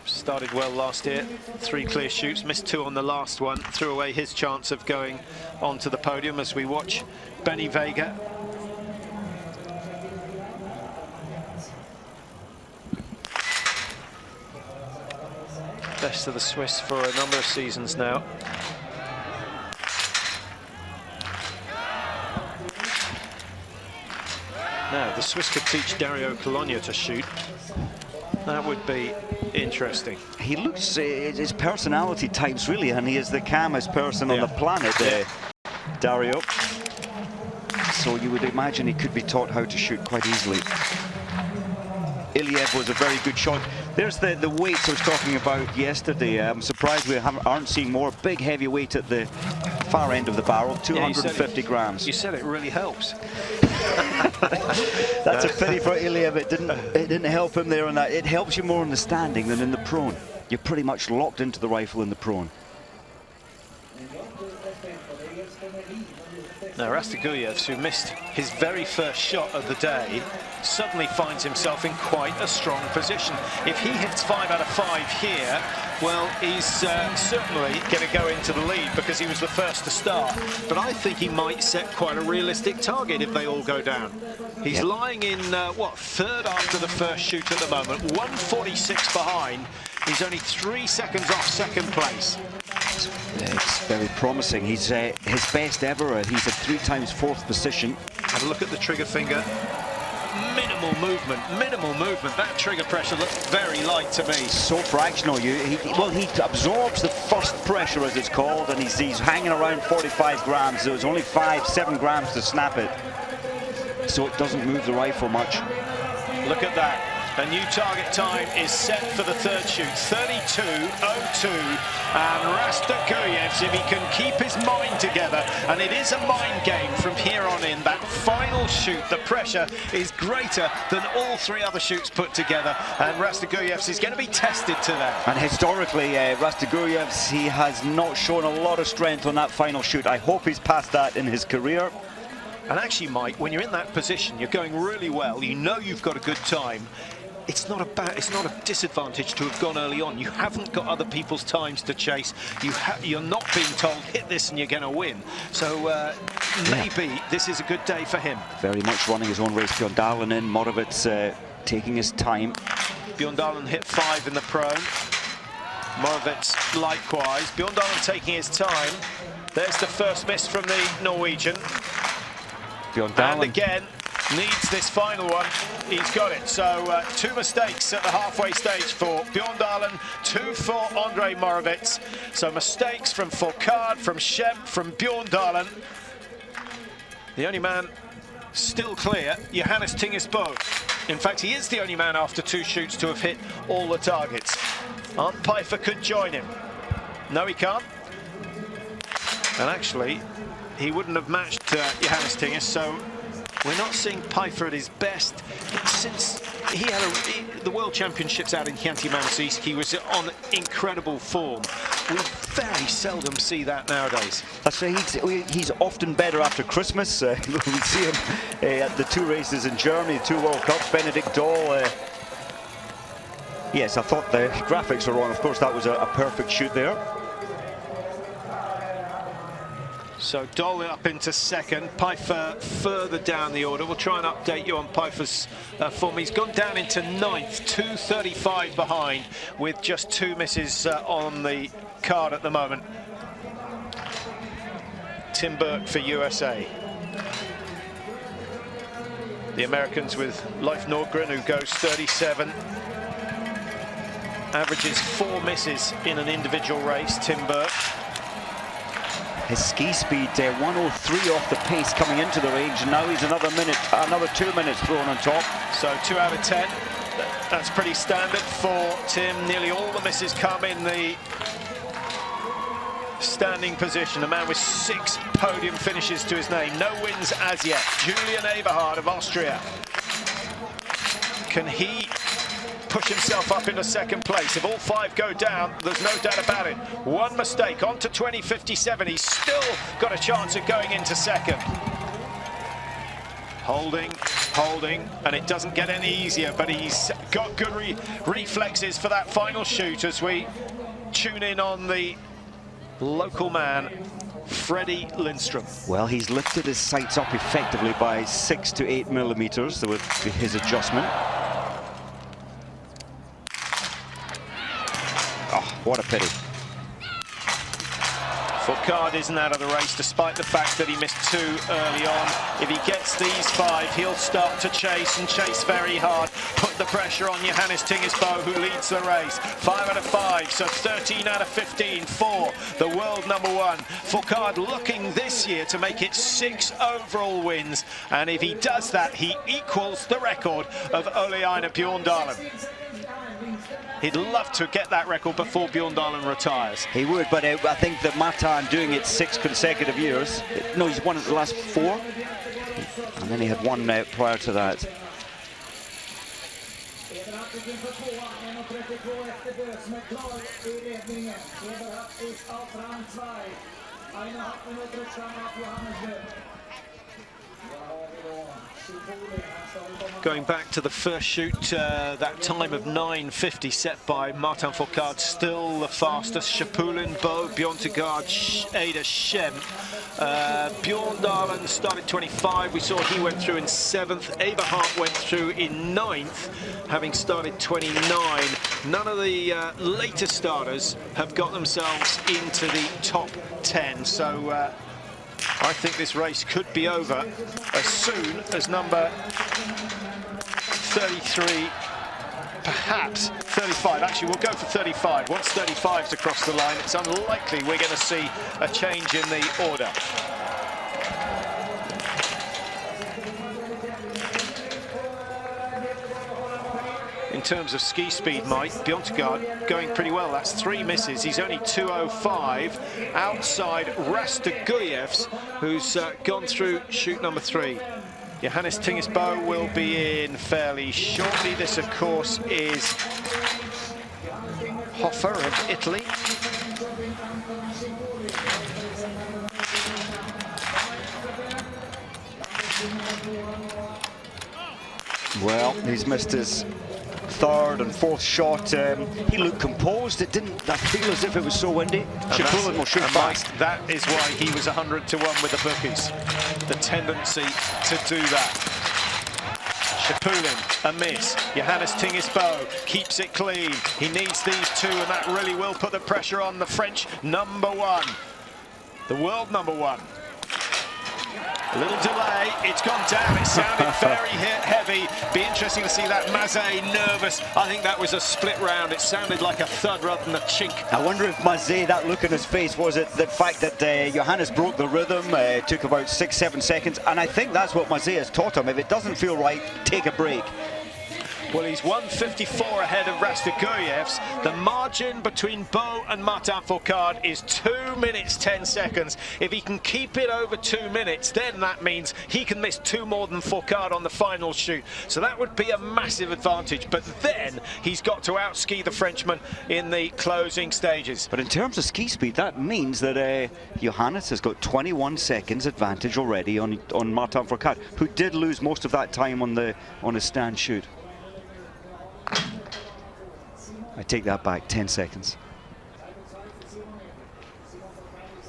Speaker 5: Started well last year, 3 clear shoots, missed 2 on the last one, threw away his chance of going onto the podium as we watch Benny Vega. Best of the Swiss for a number of seasons now. Now, the Swiss could teach Dario Cologna to shoot. That would be interesting.
Speaker 6: He looks, his personality types really, and he is the calmest person on the planet, Dario. So you would imagine he could be taught how to shoot quite easily. Iliev was a very good shot. There's the weights I was talking about yesterday. I'm surprised we aren't seeing more big heavy weight at the far end of the barrel, 250 grams.
Speaker 5: You said it really helps.
Speaker 6: That's a pity for Iliev. It didn't help him there on that. It helps you more in the standing than in the prone. You're pretty much locked into the rifle in the prone.
Speaker 5: Now Rastiguliev, who missed his very first shot of the day, suddenly finds himself in quite a strong position. If he hits 5 out of 5 here, well, he's certainly going to go into the lead because he was the first to start. But I think he might set quite a realistic target if they all go down. He's lying in, what, third after the first shoot at the moment, 146 behind. He's only 3 seconds off second place.
Speaker 6: It's very promising. He's his best ever. He's at 3 times 4th position.
Speaker 5: Have a look at the trigger finger. Minimal movement, minimal movement. That trigger pressure looks very light to me.
Speaker 6: So fractional. He absorbs the first pressure, as it's called, and he's hanging around 45 grams. There was only 5-7 grams to snap it, so it doesn't move the rifle much.
Speaker 5: Look at that. A new target time is set for the third shoot, 32.02, and Rastiguliev, if he can keep his mind together, and it is a mind game from here on in, that final shoot, the pressure is greater than all 3 other shoots put together, and Rastiguliev is going to be tested to that.
Speaker 6: And historically, Rastiguliev, he has not shown a lot of strength on that final shoot. I hope he's past that in his career.
Speaker 5: And actually, Mike, when you're in that position, you're going really well, you know you've got a good time. It's not a disadvantage to have gone early on. You haven't got other people's times to chase. You're not being told, hit this and you're going to win. So maybe this is a good day for him.
Speaker 6: Very much running his own race. Bjorndalen in, Morovitz taking his time.
Speaker 5: Bjorndalen hit 5 in the prone. Morovitz likewise. Bjorndalen taking his time. There's the first miss from the Norwegian. Bjorndalen. And again, needs this final one. He's got it. So 2 mistakes at the halfway stage for Bjorndalen, 2 for Andrei Morovitz. So mistakes from Fourcade, from Shep, from Bjorndalen. The only man still clear, Johannes Tingesbo. In fact, he is the only man after 2 shoots to have hit all the targets. Arndt Pfeiffer could join him. No, he can't. And actually, he wouldn't have matched Johannes Tinges, so we're not seeing Pfeiffer at his best since he had the World Championships out in Chianti-Mansiysk. He was on incredible form. We very seldom see that nowadays.
Speaker 6: That's right. He's often better after Christmas. We see him at the 2 races in Germany, 2 World Cups. Benedikt Dahl. Yes, I thought the graphics were wrong. Of course, that was a perfect shoot there.
Speaker 5: So Dahl up into second, Pfeiffer further down the order. We'll try and update you on Pfeiffer's form. He's gone down into 9th, 2:35 behind, with just 2 misses on the card at the moment. Tim Burke for USA. The Americans with Leif Nordgren, who goes 37. Averages 4 misses in an individual race, Tim Burke.
Speaker 6: His ski speed, 103 off the pace coming into the range, and now he's another 2 minutes thrown on top.
Speaker 5: So 2 out of 10. That's pretty standard for Tim. Nearly all the misses come in the standing position. A man with 6 podium finishes to his name. No wins as yet. Julian Eberhard of Austria. Can he push himself up into second place? If all 5 go down, there's no doubt about it. 1 mistake, on to 20:57. He's still got a chance of going into second. Holding, and it doesn't get any easier, but he's got good reflexes for that final shoot as we tune in on the local man, Freddie Lindstrom.
Speaker 6: Well, he's lifted his sights up effectively by 6 to 8 millimeters with his adjustment. What a pity.
Speaker 5: Fourcade isn't out of the race despite the fact that he missed 2 early on. If he gets these 5, he'll start to chase and chase very hard. Put the pressure on Johannes Tingesbo, who leads the race. 5 out of 5, so 13 out of 15 for the world #1. Fourcade looking this year to make it 6 overall wins. And if he does that, he equals the record of Ole Einar Bjorndalen. He'd love to get that record before Bjorndalen retires.
Speaker 6: He would, but I think that Martin doing it 6 consecutive years. No, he's won it the last 4. And then he had one prior to that.
Speaker 5: Going back to the first shoot, that time of 9:50 set by Martin Fourcade, still the fastest. Schapulin, Bo, Bjørntegard, Ada, Schem. Bjorndalen started 25. We saw he went through in 7th. Eberhardt went through in 9th, having started 29. None of the later starters have got themselves into the top 10. So I think this race could be over as soon as number 33, perhaps 35. Actually, we'll go for 35. Once 35's across the line, it's unlikely we're going to see a change in the order. In terms of ski speed, Mike, Bjørntegard going pretty well. That's 3 misses. He's only 2:05 outside Rastaguyev's, who's gone through shoot number 3. Johannes Tingesbo will be in fairly shortly. This, of course, is Hoffer of Italy.
Speaker 6: Well, he's missed his 3rd and 4th shot. He looked composed. It didn't feel as if it was so windy. Schapulin will shoot fast.
Speaker 5: That is why he was 100-1 with the bookies. The tendency to do that. Schapulin, a miss. Johannes Tingesbo keeps it clean. He needs these 2, and that really will put the pressure on the French number 1. The world number 1. A little delay, it's gone down, it sounded very heavy. Be interesting to see that Mazet nervous. I think that was a split round. It sounded like a thud rather than a chink.
Speaker 6: I wonder if Mazet, that look in his face, was it the fact that Johannes broke the rhythm, took about 6-7 seconds, and I think that's what Mazet has taught him. If it doesn't feel right, take a break.
Speaker 5: Well, he's 1:54 ahead of Rastaguyev's. The margin between Bo and Martin Fourcade is 2 minutes 10 seconds. If he can keep it over 2 minutes, then that means he can miss 2 more than Fourcade on the final shoot. So that would be a massive advantage. But then he's got to outski the Frenchman in the closing stages.
Speaker 6: But in terms of ski speed, that means that Johannes has got 21 seconds advantage already on Martin Fourcade, who did lose most of that time on his stand shoot. I take that back, 10 seconds.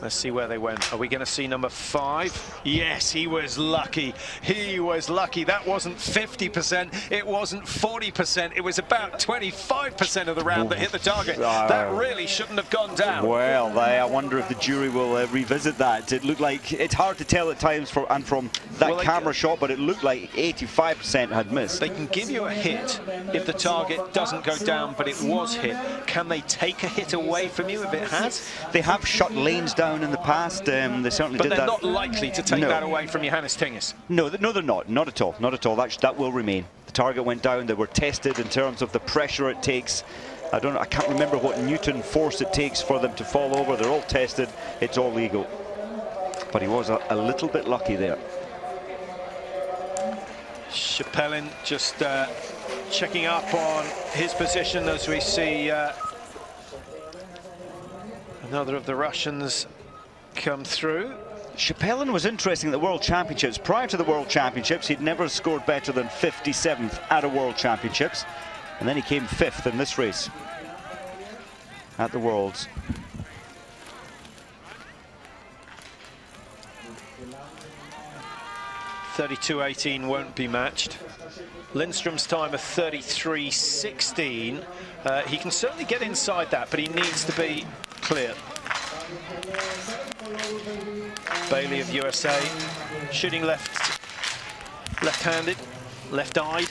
Speaker 5: Let's see where they went. Are we going to see number 5? Yes, he was lucky. He was lucky. That wasn't 50%. It wasn't 40%. It was about 25% of the round that hit the target. That really shouldn't have gone down.
Speaker 6: Well, I wonder if the jury will revisit that. It looked like, it's hard to tell at times from that camera shot, but it looked like 85% had missed.
Speaker 5: They can give you a hit if the target doesn't go down, but it was hit. Can they take a hit away from you if it has?
Speaker 6: They have shut lanes down in the past. They certainly did that.
Speaker 5: But they're not likely to take that away from Johannes Tinges.
Speaker 6: No, they're not. Not at all. Not at all. That will remain. The target went down. They were tested in terms of the pressure it takes. I can't remember what Newton force it takes for them to fall over. They're all tested. It's all legal. But he was a little bit lucky there.
Speaker 5: Schapulin just checking up on his position as we see another of the Russians come through.
Speaker 6: Schapulin was interesting at the World Championships. Prior to the World Championships, he'd never scored better than 57th at a World Championships. And then he came 5th in this race at the Worlds.
Speaker 5: .32.18 won't be matched. Lindström's time of 33.16. He can certainly get inside that, but he needs to be clear. Bailey of USA, shooting left-handed, left-eyed.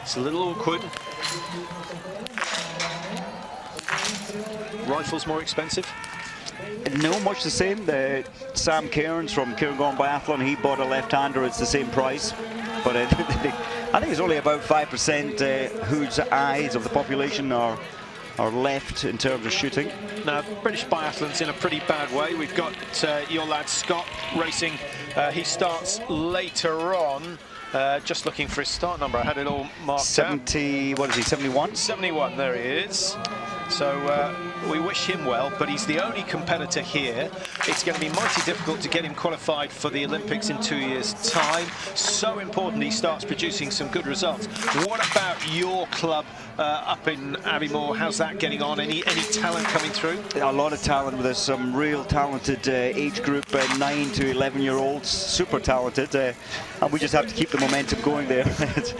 Speaker 5: It's a little awkward. Rifle's more expensive.
Speaker 6: No, much the same. Sam Cairns from Cairngorm Biathlon, he bought a left-hander. It's the same price, but I think it's only about 5% whose eyes of the population are left in terms of shooting.
Speaker 5: Now, British biathlon's in a pretty bad way. We've got your lad Scott racing. He starts later on. Just looking for his start number. I had it all marked
Speaker 6: 70, what is he, 71?
Speaker 5: 71, there he is. So we wish him well, but he's the only competitor here. It's going to be mighty difficult to get him qualified for the Olympics in 2 years' time. So important he starts producing some good results. What about your club up in Abbeymoor? How's that getting on? Any talent coming through?
Speaker 6: A lot of talent. There's some real talented age group, 9 to 11-year-olds, super talented. And we just have to keep the momentum going there.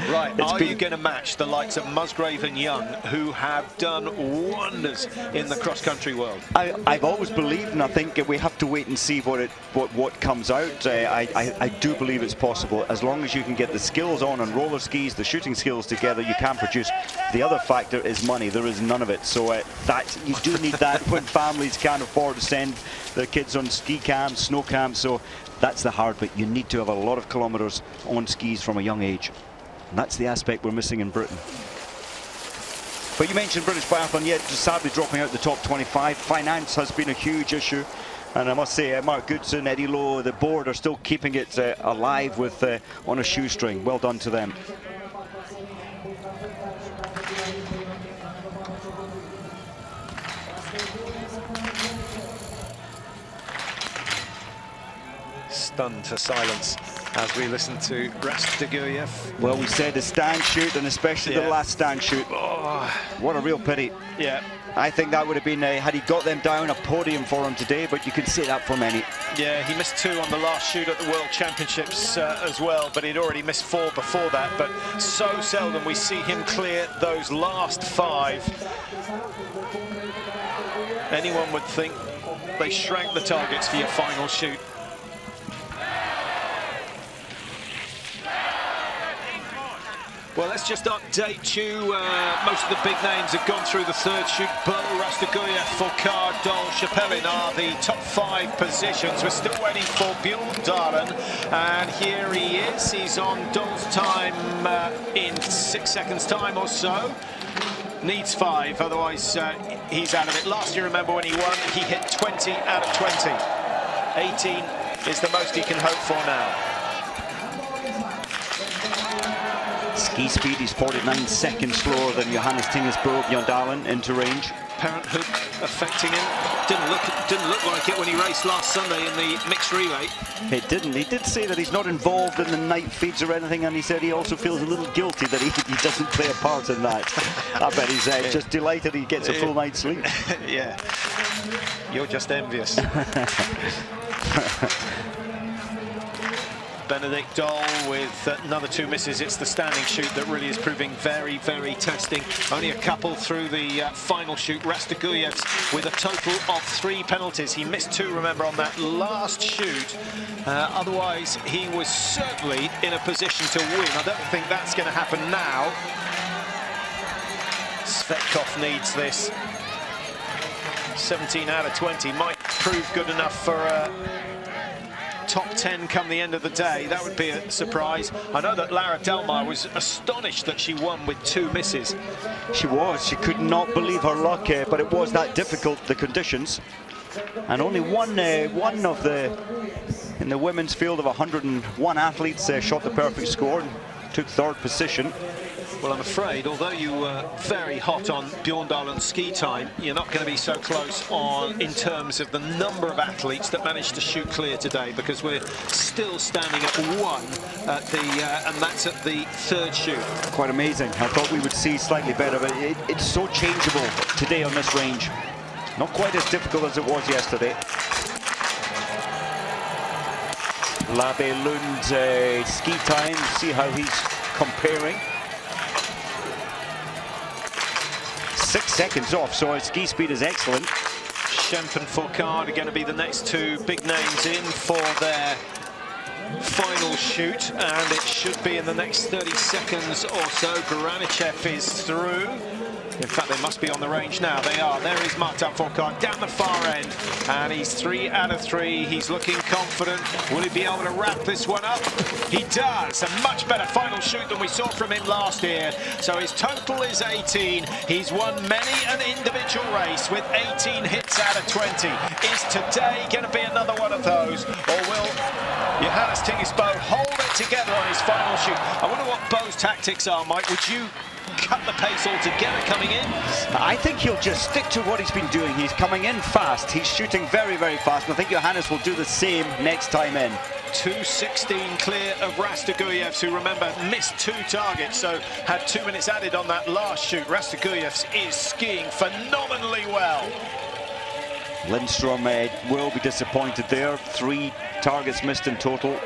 Speaker 5: Right, are you going to match the likes of Musgrave and Young, who have done wonders in the cross-country world?
Speaker 6: I've always believed, and I think we have to wait and see what comes out. I do believe it's possible. As long as you can get the skills on roller skis, the shooting skills together, you can produce. The other factor is money. There is none of it. So that you do need that when families can't afford to send their kids on ski camps, snow camps. So that's the hard bit. You need to have a lot of kilometers on skis from a young age. And that's the aspect we're missing in Britain. But you mentioned British biathlon, yet just sadly dropping out the top 25. Finance has been a huge issue. And I must say, Mark Goodson, Eddie Lowe, the board are still keeping it alive with on a shoestring. Well done to them.
Speaker 5: Stunned to silence as we listen to Rastoguyev.
Speaker 6: Well, we said the stand shoot, and especially the last stand shoot. Oh, what a real pity.
Speaker 5: Yeah.
Speaker 6: I think that would have been, had he got them down, a podium for him today, but you can say that for many.
Speaker 5: Yeah, he missed 2 on the last shoot at the World Championships as well, but he'd already missed 4 before that. But so seldom we see him clear those last 5. Anyone would think they shrank the targets for your final shoot. Well, let's just update you. Most of the big names have gone through the third shoot. Bo, Rastoguyev, Foucault, Dole, Chapelin are the top 5 positions. We're still waiting for Bjorndalen, and here he is. He's on Dole's time in 6 seconds' time or so. Needs 5, otherwise he's out of it. Last year, remember when he won, he hit 20 out of 20. 18 is the most he can hope for now.
Speaker 6: Ski speed, he's 49 seconds slower than Johannes Tingesbo, Bjorndalen into range.
Speaker 5: Parenthood affecting him. Didn't look like it when he raced last Sunday in the mixed relay.
Speaker 6: It didn't. He did say that he's not involved in the night feeds or anything, and he said he also feels a little guilty that he doesn't play a part in that. I bet he's just delighted he gets a full night's sleep.
Speaker 5: Yeah. You're just envious. Benedict Dole with another 2 misses. It's the standing shoot that really is proving very, very testing. Only a couple through the final shoot. Rastoguyev's with a total of 3 penalties. He missed 2, remember, on that last shoot. Otherwise, he was certainly in a position to win. I don't think that's going to happen now. Svetkov needs this. 17 out of 20 might prove good enough for top 10 come the end of the day. That would be a surprise. I know that Lara Delmar was astonished that she won with 2 misses.
Speaker 6: She was. She could not believe her luck, but it was that difficult, the conditions. And only one of in the women's field of 101 athletes shot the perfect score and took 3rd position.
Speaker 5: Well, I'm afraid, although you were very hot on Bjorndalen's ski time, you're not going to be so close in terms of the number of athletes that managed to shoot clear today, because we're still standing at 1 at and that's at the 3rd shoot.
Speaker 6: Quite amazing. I thought we would see slightly better, but it's so changeable today on this range. Not quite as difficult as it was yesterday. Labe Lund ski time, see how he's comparing. 6 seconds off, so his ski speed is excellent.
Speaker 5: Schemp and Foucault are going to be the next 2 big names in for their final shoot, and it should be in the next 30 seconds or so. Granichev is through. In fact, they must be on the range now. They are. There is Martin Fourcade down the far end, and he's 3 out of 3. He's looking confident. Will he be able to wrap this one up? He does. A much better final shoot than we saw from him last year. So his total is 18. He's won many an individual race with 18 hits out of 20. Is today going to be another one of those, or will Johannes Tingesbo hold it together on his final shoot? I wonder what Bo's tactics are, Mike. Would you cut the pace altogether coming in?
Speaker 6: I think he'll just stick to what he's been doing. He's coming in fast. He's shooting very, very fast. And I think Johannes will do the same next time in.
Speaker 5: 2:16 clear of Rastoguyevs, who, remember, missed 2 targets, so had 2 minutes added on that last shoot. Rastoguyevs is skiing phenomenally well.
Speaker 6: Lindstrom will be disappointed there. 3 targets missed in total.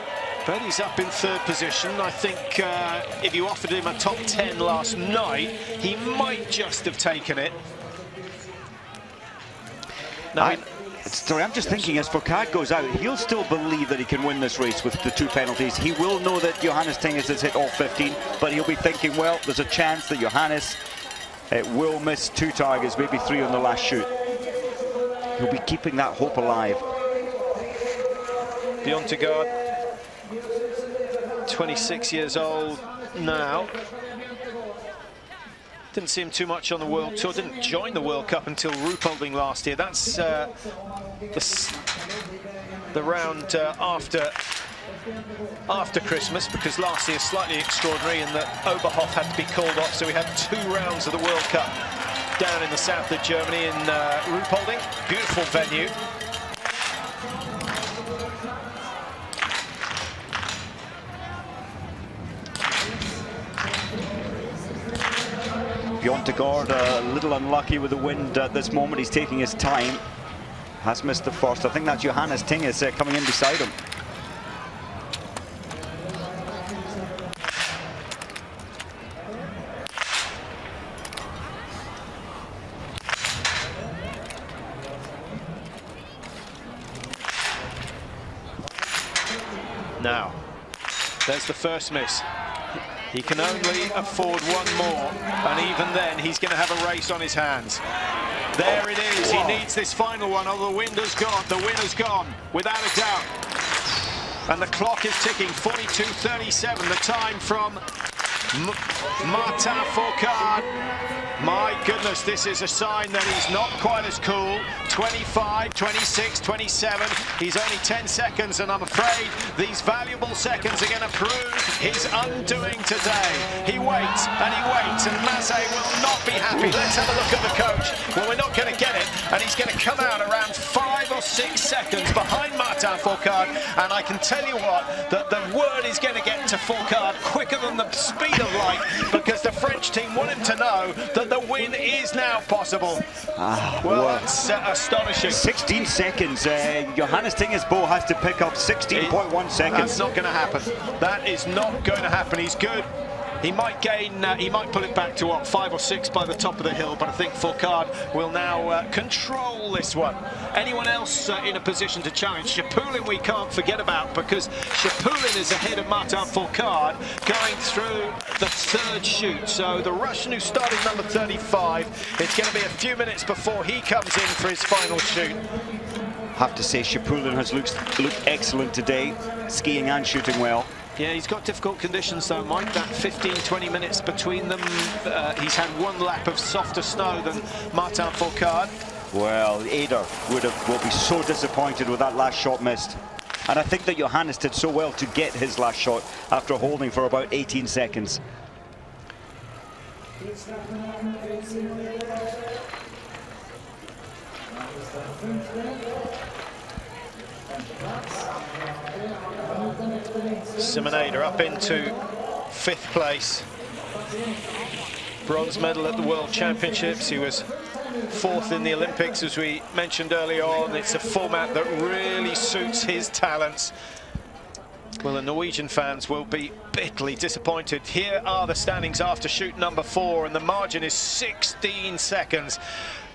Speaker 5: But he's up in 3rd position. I think if you offered him a top 10 last night, he might just have taken it. Now,
Speaker 6: I'm just thinking, as Fourcade goes out, he'll still believe that he can win this race with the 2 penalties. He will know that Johannes Tinges has hit all 15, but he'll be thinking, well, there's a chance that Johannes will miss 2 targets, maybe 3 on the last shoot. He'll be keeping that hope alive.
Speaker 5: Biathlon, 26 years old now. Didn't see him too much on the World Tour. Didn't join the World Cup until Ruhpolding last year. That's the round after Christmas, because last year slightly extraordinary in that Oberhof had to be called off, so we had 2 rounds of the World Cup down in the south of Germany in Ruhpolding. Beautiful venue.
Speaker 6: Biathlon a little unlucky with the wind at this moment. He's taking his time. Has missed the first. I think that's Johannes Tinges coming in beside him.
Speaker 5: Now, there's the first miss. He can only afford 1 more, and even then he's going to have a race on his hands. There it is. He needs this final one. Oh, the wind has gone. The win has gone, without a doubt. And the clock is ticking. 42:37, the time from Martin Fourcade. My goodness, this is a sign that he's not quite as cool. 25, 26, 27. He's only 10 seconds, and I'm afraid these valuable seconds are going to prove his undoing today. He waits, and Mazet will not be happy. Let's have a look at the coach. Well, we're not going to get it, and he's going to come out around 5 or 6 seconds behind Martin Fourcade, and I can tell you what, that the word is going to get to Fourcade quicker than the speed of light, because the French team want him to know that the win is now possible. Well, that's astonishing.
Speaker 6: 16 seconds. Johannes Tingesbo has to pick up 16.1 seconds.
Speaker 5: That's not going to happen. That is not going to happen. He's good. He might gain, he might pull it back to, what, 5 or 6 by the top of the hill, but I think Fourcade will now control this one. Anyone else in a position to challenge? Shapulin we can't forget about, because Shapulin is ahead of Martin Fourcade going through the 3rd shoot. So the Russian who started number 35, it's going to be a few minutes before he comes in for his final shoot.
Speaker 6: Have to say, Shapulin has looked excellent today, skiing and shooting well.
Speaker 5: Yeah, he's got difficult conditions though, Mike. That 15-20 minutes between them. He's had 1 lap of softer snow than Martin Fourcade.
Speaker 6: Well, Eder will be so disappointed with that last shot missed. And I think that Johannes did so well to get his last shot after holding for about 18 seconds.
Speaker 5: Simon Eder up into 5th place. Bronze medal at the World Championships. He was 4th in the Olympics, as we mentioned earlier on. It's a format that really suits his talents. Well, the Norwegian fans will be bitterly disappointed. Here are the standings after shoot number 4, and the margin is 16 seconds.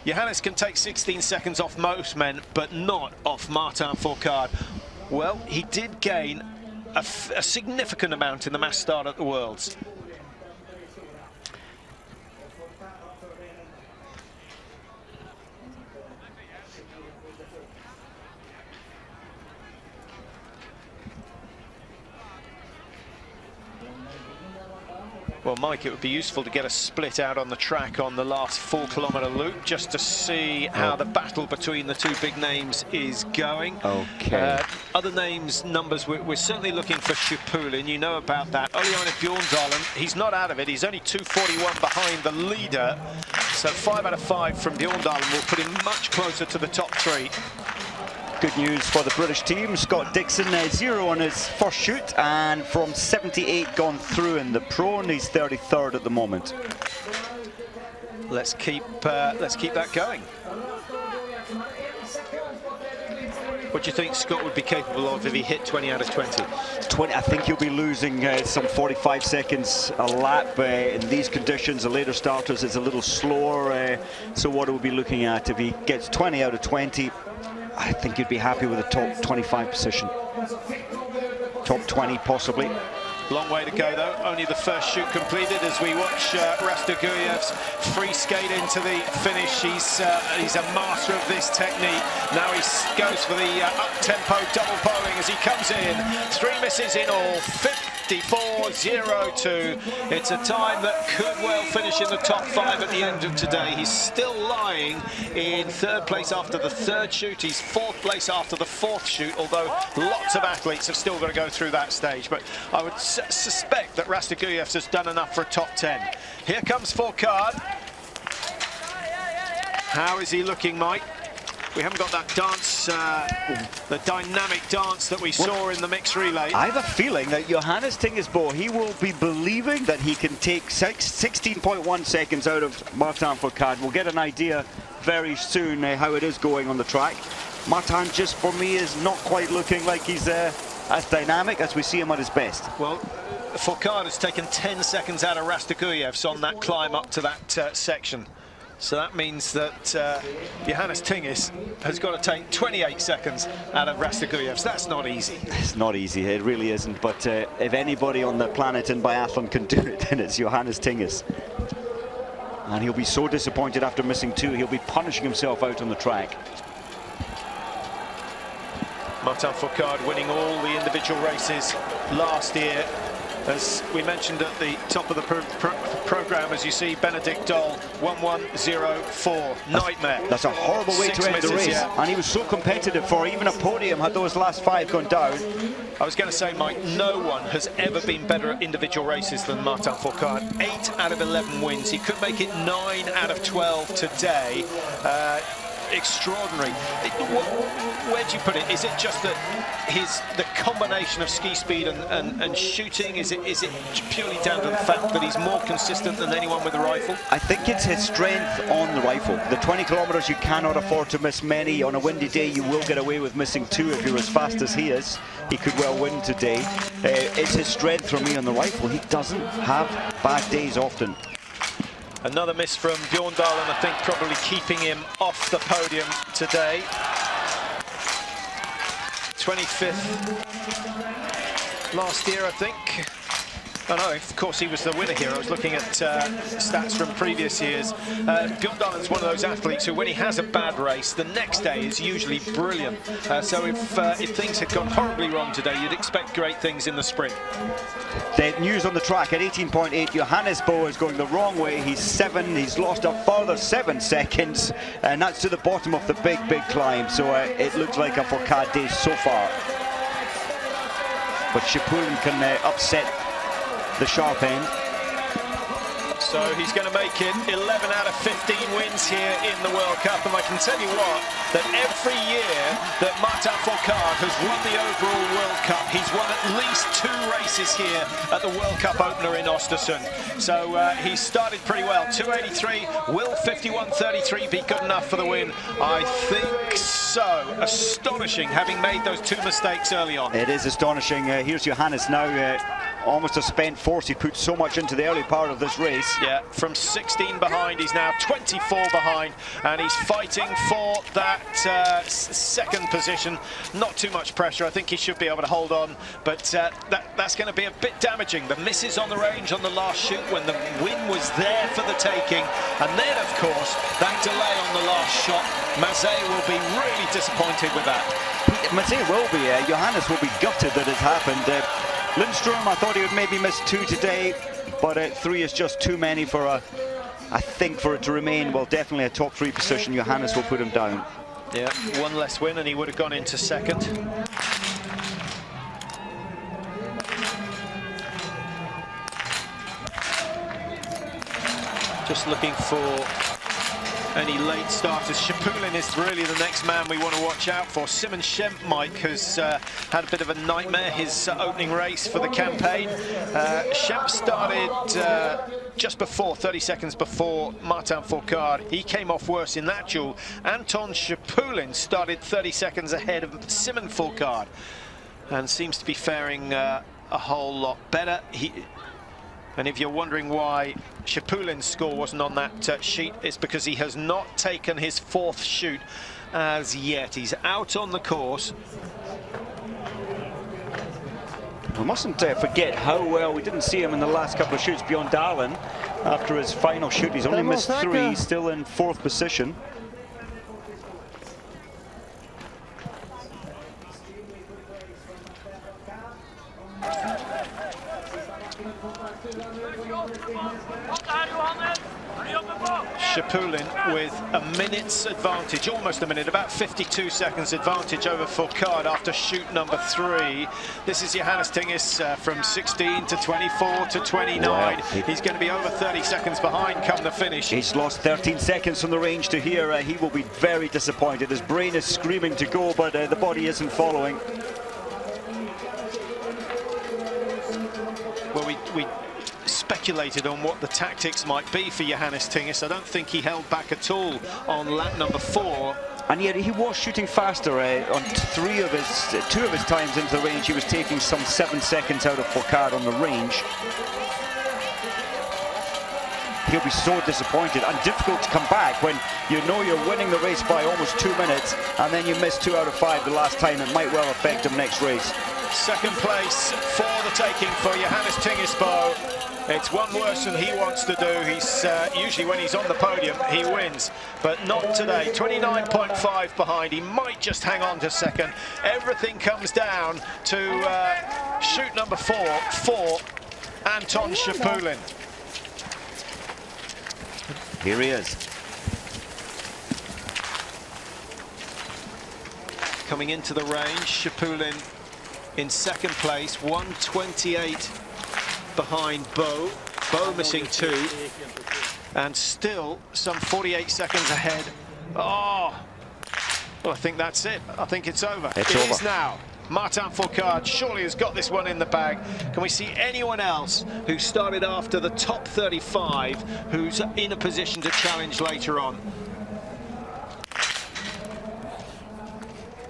Speaker 5: Johannes can take 16 seconds off most men, but not off Martin Fourcade. Well, he did gain a significant amount in the mass start at the Worlds. Well, Mike, it would be useful to get a split out on the track on the last 4-kilometre loop just to see how the battle between the two big names is going.
Speaker 6: Okay.
Speaker 5: Other names, numbers, we're certainly looking for Schipulin. You know about that. Olione Bjorndalen, he's not out of it. He's only 2:41 behind the leader. So 5 out of 5 from Bjorndalen will put him much closer to the top 3.
Speaker 6: Good news for the British team. Scott Dixon 0 on his first shoot, and from 78 gone through in the pro, and he's 33rd at the moment.
Speaker 5: Let's keep that going. What do you think Scott would be capable of if he hit 20 out of 20?
Speaker 6: 20, I think he'll be losing some 45 seconds a lap in these conditions. The later starters is a little slower, so what we'll be looking at if he gets 20 out of 20, I think you'd be happy with a top 25 position. Top 20 possibly.
Speaker 5: Long way to go though, only the first shoot completed as we watch Rastoguyev's free skate into the finish. He's a master of this technique. Now he goes for the up-tempo double poling as he comes in. 3 misses in all, 54.02. It's a time that could well finish in the top 5 at the end of today. He's still lying in 3rd place after the 3rd shoot. He's 4th place after the 4th shoot, although lots of athletes have still got to go through that stage. But I would suspect that Rastoguyev's has done enough for a top 10. Here comes Fourcade. How is he looking, Mike? We haven't got that dance, the dynamic dance that we saw in the mixed relay.
Speaker 6: I have a feeling that Johannes Tingesbo, he will be believing that he can take 16.1 seconds out of Martin Fourcade. We'll get an idea very soon how it is going on the track. Martin, just for me, is not quite looking like he's as dynamic as we see him at his best.
Speaker 5: Well, Fourcade has taken 10 seconds out of Rastoguyev's on that climb up to that section. So that means that Johannes Tingis has got to take 28 seconds out of Rastoguyev's. That's not easy.
Speaker 6: It's not easy, it really isn't. But if anybody on the planet in biathlon can do it, then it's Johannes Tingis. And he'll be so disappointed after missing 2. He'll be punishing himself out on the track.
Speaker 5: Martin Fourcade winning all the individual races last year. As we mentioned at the top of the programme, as you see, Benedict Doll, 1104. Nightmare.
Speaker 6: That's a horrible way to end the race. Yeah. And he was so competitive for even a podium had those last 5 gone down.
Speaker 5: I was going to say, Mike, no one has ever been better at individual races than Martin Fourcade. 8 out of 11 wins. He could make it 9 out of 12 today. Extraordinary. Where do you put it? Is it just that the combination of ski speed and shooting? Is it purely down to the fact that he's more consistent than anyone with a rifle?
Speaker 6: I think it's his strength on the rifle. The 20 kilometers, you cannot afford to miss many. On a windy day, you will get away with missing 2 if you're as fast as he is. He could well win today. It's his strength for me on the rifle. He doesn't have bad days often.
Speaker 5: Another miss from Bjorndalen, I think probably keeping him off the podium today. 25th last year, I think. Oh no, of course he was the winner here. I was looking at stats from previous years. Bjorndalen's one of those athletes who, when he has a bad race, the next day is usually brilliant. So if things had gone horribly wrong today, you'd expect great things in the sprint.
Speaker 6: The news on the track at 18.8, Johannes Bo is going the wrong way. He's 7, he's lost a further 7 seconds, and that's to the bottom of the big climb. So it looks like a Fourcade day so far. But Schipulin can upset the sharp end.
Speaker 5: So he's going to make it 11 out of 15 wins here in the World Cup. And I can tell you what, that every year that Martin Fourcade has won the overall World Cup, he's won at least 2 races here at the World Cup opener in Ostersund. So he started pretty well. 283, will 51.33 be good enough for the win? I think so. Astonishing, having made those 2 mistakes early on.
Speaker 6: It is astonishing. Here's Johannes now. Almost a spent force. He put so much into the early part of this race.
Speaker 5: Yeah, from 16 behind, he's now 24 behind, and he's fighting for that 2nd position. Not too much pressure. I think he should be able to hold on, but that's going to be a bit damaging. The misses on the range on the last shoot when the win was there for the taking, and then, of course, that delay on the last shot. Mazet will be really disappointed with that.
Speaker 6: Mazet will be. Johannes will be gutted that it's happened. Lindström, I thought he would maybe miss 2 today. but 3 is just too many for I think for it to remain, well, definitely a top 3 position. Johannes will put him down.
Speaker 5: Yeah, one less win and he would have gone into second. Just looking for any late starters. Shapulin is really the next man we want to watch out for. Simon Schemp, Mike, has had a bit of a nightmare his opening race for the campaign. Schemp started just before, 30 seconds before Martin Fourcade. He came off worse in that duel. Anton Shapulin started 30 seconds ahead of Simon Fourcade and seems to be faring a whole lot better. And if you're wondering why Shapulin's score wasn't on that sheet, it's because he has not taken his 4th shoot as yet. He's out on the course.
Speaker 6: We mustn't forget how well we didn't see him in the last couple of shoots beyond Darlin. After his final shoot, he's only missed 3, still in 4th position.
Speaker 5: Shapulin with a minute's advantage, almost a minute, about 52 seconds advantage over Fourcade after shoot number 3. This is Johannes Tingis from 16 to 24 to 29. Wow. He's going to be over 30 seconds behind come the finish.
Speaker 6: He's lost 13 seconds from the range to here. He will be very disappointed. His brain is screaming to go, but the body isn't following.
Speaker 5: Well, we speculated on what the tactics might be for Johannes Tingis. I don't think he held back at all on lap number 4.
Speaker 6: And yet he was shooting faster on 2 of his times into the range. He was taking some 7 seconds out of Fourcade on the range. He'll be so disappointed and difficult to come back when you know you're winning the race by almost 2 minutes and then you miss 2 out of 5 the last time. It might well affect him next race.
Speaker 5: Second place for the taking for Johannes Tingisbo. It's one worse than he wants to do. He's usually when he's on the podium he wins, but not today. 29.5 behind. He might just hang on to second. Everything comes down to shoot number 4 for Anton Shapulin.
Speaker 6: Here he is.
Speaker 5: Coming into the range, Shapulin in second place, 1:28 behind Bo. Bo missing 2, and still some 48 seconds ahead. Oh, well, I think that's it. I think it's over.
Speaker 6: It's
Speaker 5: over. It is now. Martin Fourcade surely has got this one in the bag. Can we see anyone else who started after the top 35 who's in a position to challenge later on?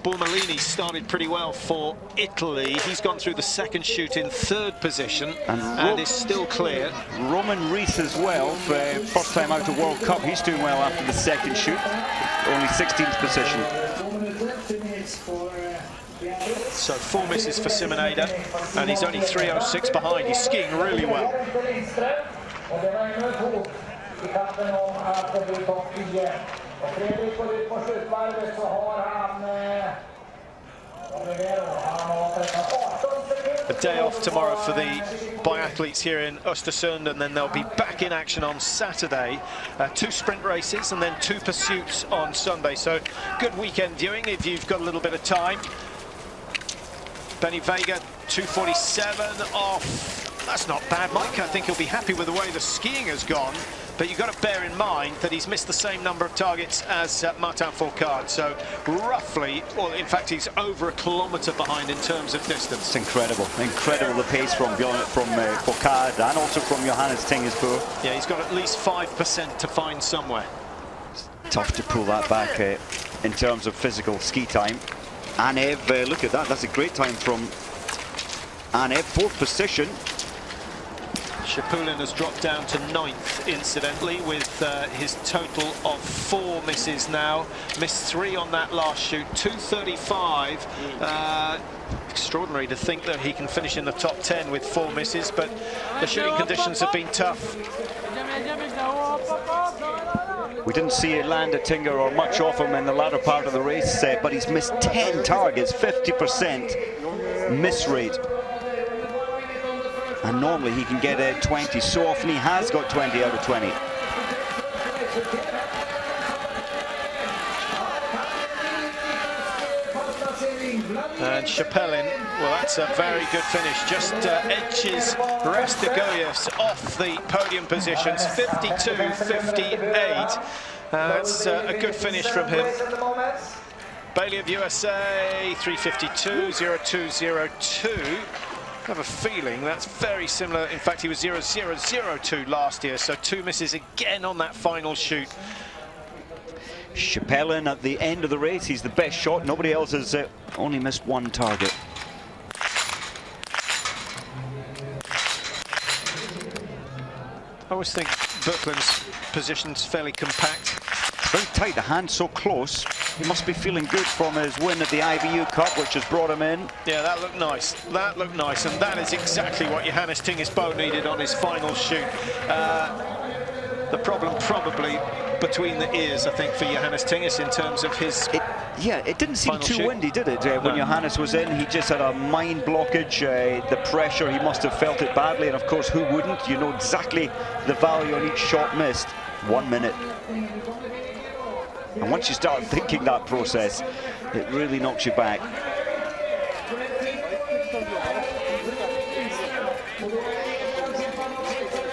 Speaker 5: Bormolini started pretty well for Italy. He's gone through the second shoot in 3rd position and is still clear.
Speaker 6: Roman Rees as well, first time out of World Cup. He's doing well after the second shoot, only 16th position.
Speaker 5: So 4 misses for Simon Ada, and he's only 3:06 behind. He's skiing really well. A day off tomorrow for the biathletes here in Ostersund, and then they'll be back in action on Saturday. 2 sprint races and then 2 pursuits on Sunday. So good weekend viewing if you've got a little bit of time. Benny Vega, 2:47 off. That's not bad, Mike. I think he'll be happy with the way the skiing has gone. But you've got to bear in mind that he's missed the same number of targets as Martin Fourcade. So roughly, or in fact, he's over a kilometre behind in terms of distance.
Speaker 6: It's incredible. Incredible the pace from Fourcade and also from Johannes Tingisbo.
Speaker 5: Yeah, he's got at least 5% to find somewhere.
Speaker 6: It's tough to pull that back in terms of physical ski time. Anev, look at that. That's a great time from Anev, 4th position.
Speaker 5: Shapulin has dropped down to 9th, incidentally, with his total of 4 misses now. Missed 3 on that last shoot, 2:35. Extraordinary to think that he can finish in the top 10 with 4 misses, but the shooting conditions have been tough.
Speaker 6: We didn't see Landa Tinger or much of him in the latter part of the race, but he's missed 10 targets, 50% miss rate. And normally he can get 20. So often he has got 20 out of 20.
Speaker 5: And Chapelin, well, that's a very good finish. Just edges Rastogoyev's off the podium positions, 52-58. That's a good finish from him. Bailey of USA, 3:52.02.02. I have a feeling that's very similar. In fact, he was 0:002 last year, so 2 misses again on that final shoot.
Speaker 6: Chapelin at the end of the race, he's the best shot. Nobody else has only missed 1 target.
Speaker 5: I always think Birkeland's position's fairly compact.
Speaker 6: Very tight, the hand's so close. He must be feeling good from his win at the IBU Cup, which has brought him in.
Speaker 5: Yeah, that looked nice. That looked nice, and that is exactly what Johannes Tingesbo needed on his final shoot. The problem probably between the ears, I think, for Johannes Tinges in terms of his
Speaker 6: it didn't seem too
Speaker 5: shoot.
Speaker 6: windy, did it? When Johannes was in, he just had a mind blockage. The pressure, he must have felt it badly, and of course, who wouldn't? You know exactly the value on each shot missed. 1 minute. And once you start thinking that process, it really knocks you back.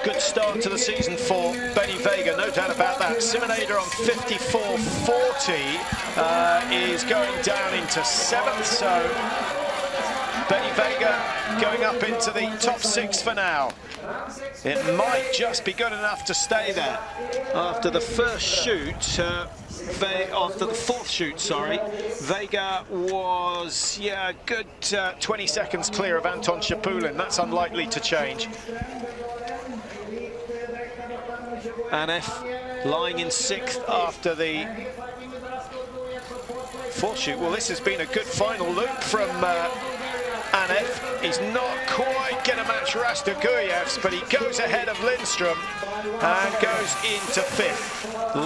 Speaker 5: Good start to the season for Benny Vega, no doubt about that. Simonader on 54.40 is going down into 7th, so Benny Vega going up into the top 6 for now. It might just be good enough to stay there. After the first shoot, after the 4th shoot, sorry, Vega was, a good 20 seconds clear of Anton Chapulin. That's unlikely to change. Anef lying in 6th after the 4th shoot. Well, this has been a good final loop from Anef. He's not quite going to match Rastogoyev's, but he goes ahead of Lindström and goes into 5th.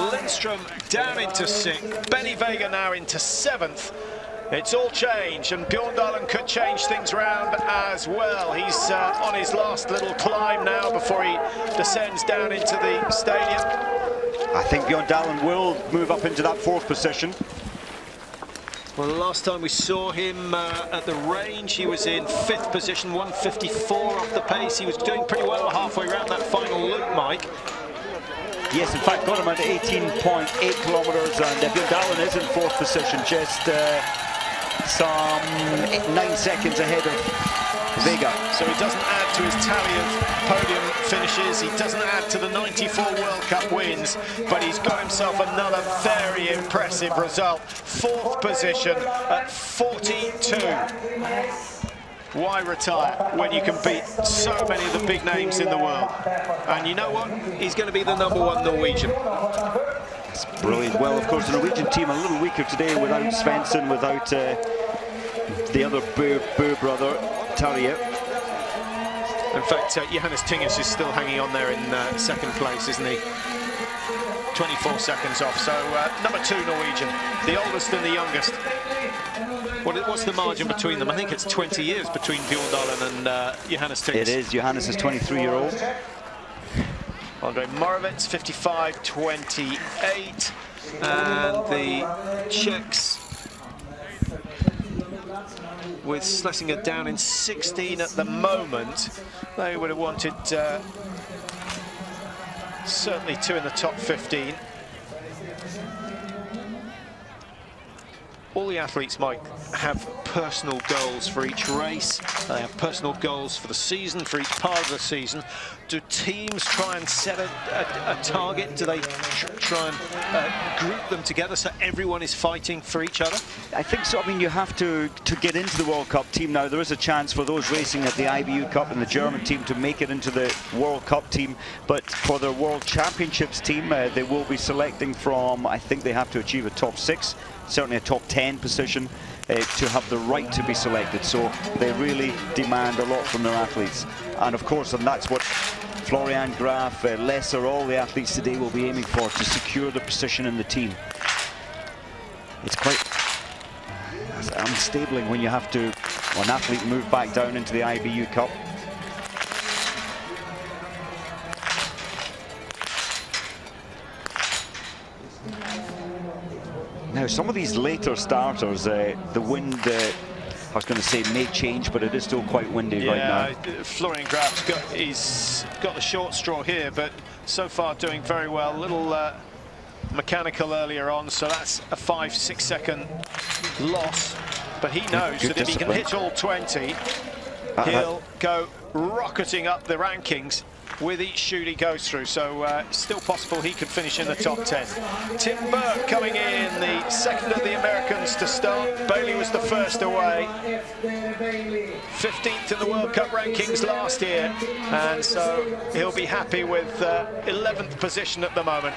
Speaker 5: Lindström down into 6th. Benny Vega now into 7th. It's all changed, and Bjorndalen could change things round as well. He's on his last little climb now before he descends down into the stadium.
Speaker 6: I think Bjorndalen will move up into that 4th position.
Speaker 5: Well, the last time we saw him at the range, he was in 5th position, 1:54 off the pace. He was doing pretty well halfway around that final loop, Mike.
Speaker 6: Yes, in fact, got him at 18.8 kilometers, and Bjorndalen is in 4th position, just some 9 seconds ahead of Vega.
Speaker 5: So he doesn't add to his tally of podium finishes, he doesn't add to the 94 World Cup wins, but he's got himself another very impressive result. 4th position at 42. Why retire when you can beat so many of the big names in the world? And you know what? He's going to be the #1 Norwegian.
Speaker 6: It's brilliant. Well, of course, the Norwegian team a little weaker today without Svensson, without the other Bø brother, Tarje.
Speaker 5: In fact, Johannes Tinges is still hanging on there in 2nd place, isn't he? 24 seconds off. So #2 Norwegian, the oldest and the youngest. What's the margin between them? I think it's 20 years between Bjorndalen and Johannes Tinges.
Speaker 6: It is. Johannes is 23-year-old.
Speaker 5: Andre Moravec, 55.28. And the Czechs with Schlesinger down in 16 at the moment. They would have wanted certainly 2 in the top 15. All the athletes, Mike, have personal goals for each race. They have personal goals for the season, for each part of the season. Do teams try and set a target? Do they try and group them together so everyone is fighting for each other?
Speaker 6: I think so. I mean, you have to get into the World Cup team now. There is a chance for those racing at the IBU Cup and the German team to make it into the World Cup team. But for the World Championships team, they will be selecting from, I think they have to achieve a top 6, certainly a top 10 position to have the right to be selected. So they really demand a lot from their athletes. And of course, and that's what Florian Graf, Lesser, all the athletes today will be aiming for, to secure the position in the team. It's quite unstabling when you have to, an athlete move back down into the IBU Cup. Now, some of these later starters, the wind, I was going to say may change, but it is still quite windy right now.
Speaker 5: Florian Graf's he's got the short straw here, but so far doing very well. A little mechanical earlier on, so that's a 5-6 second loss. But he knows that if he can hit all 20, he'll go rocketing up the rankings with each shoot he goes through. So still possible he could finish in the top 10. Tim Burke coming in, the second of the Americans to start. Bailey was the first away. 15th in the World Cup rankings last year, and so he'll be happy with 11th position at the moment.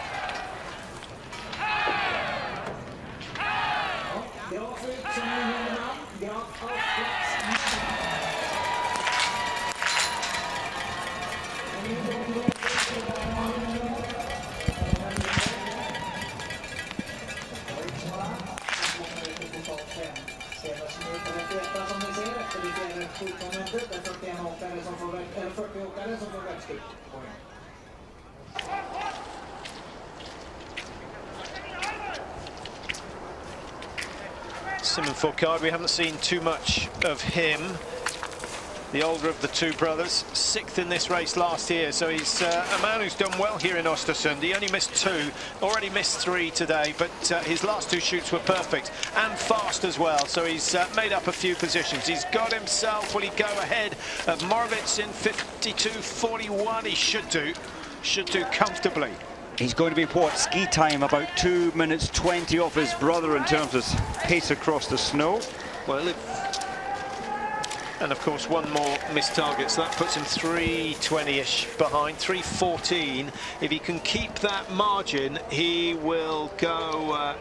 Speaker 5: Simon Fourcade, we haven't seen too much of him. The older of the two brothers, 6th in this race last year, so he's a man who's done well here in Ostersund. He only missed 2, already missed 3 today, but his last 2 shoots were perfect and fast as well, so he's made up a few positions. He's got himself, will he go ahead of Morovitz in 52.41? He should do comfortably.
Speaker 6: He's going to be, what, ski time about 2 minutes 20 off his brother in terms of pace across the snow.
Speaker 5: Well, and of course one more missed target, so that puts him 3:20-ish behind, 3:14. If he can keep that margin, he will go,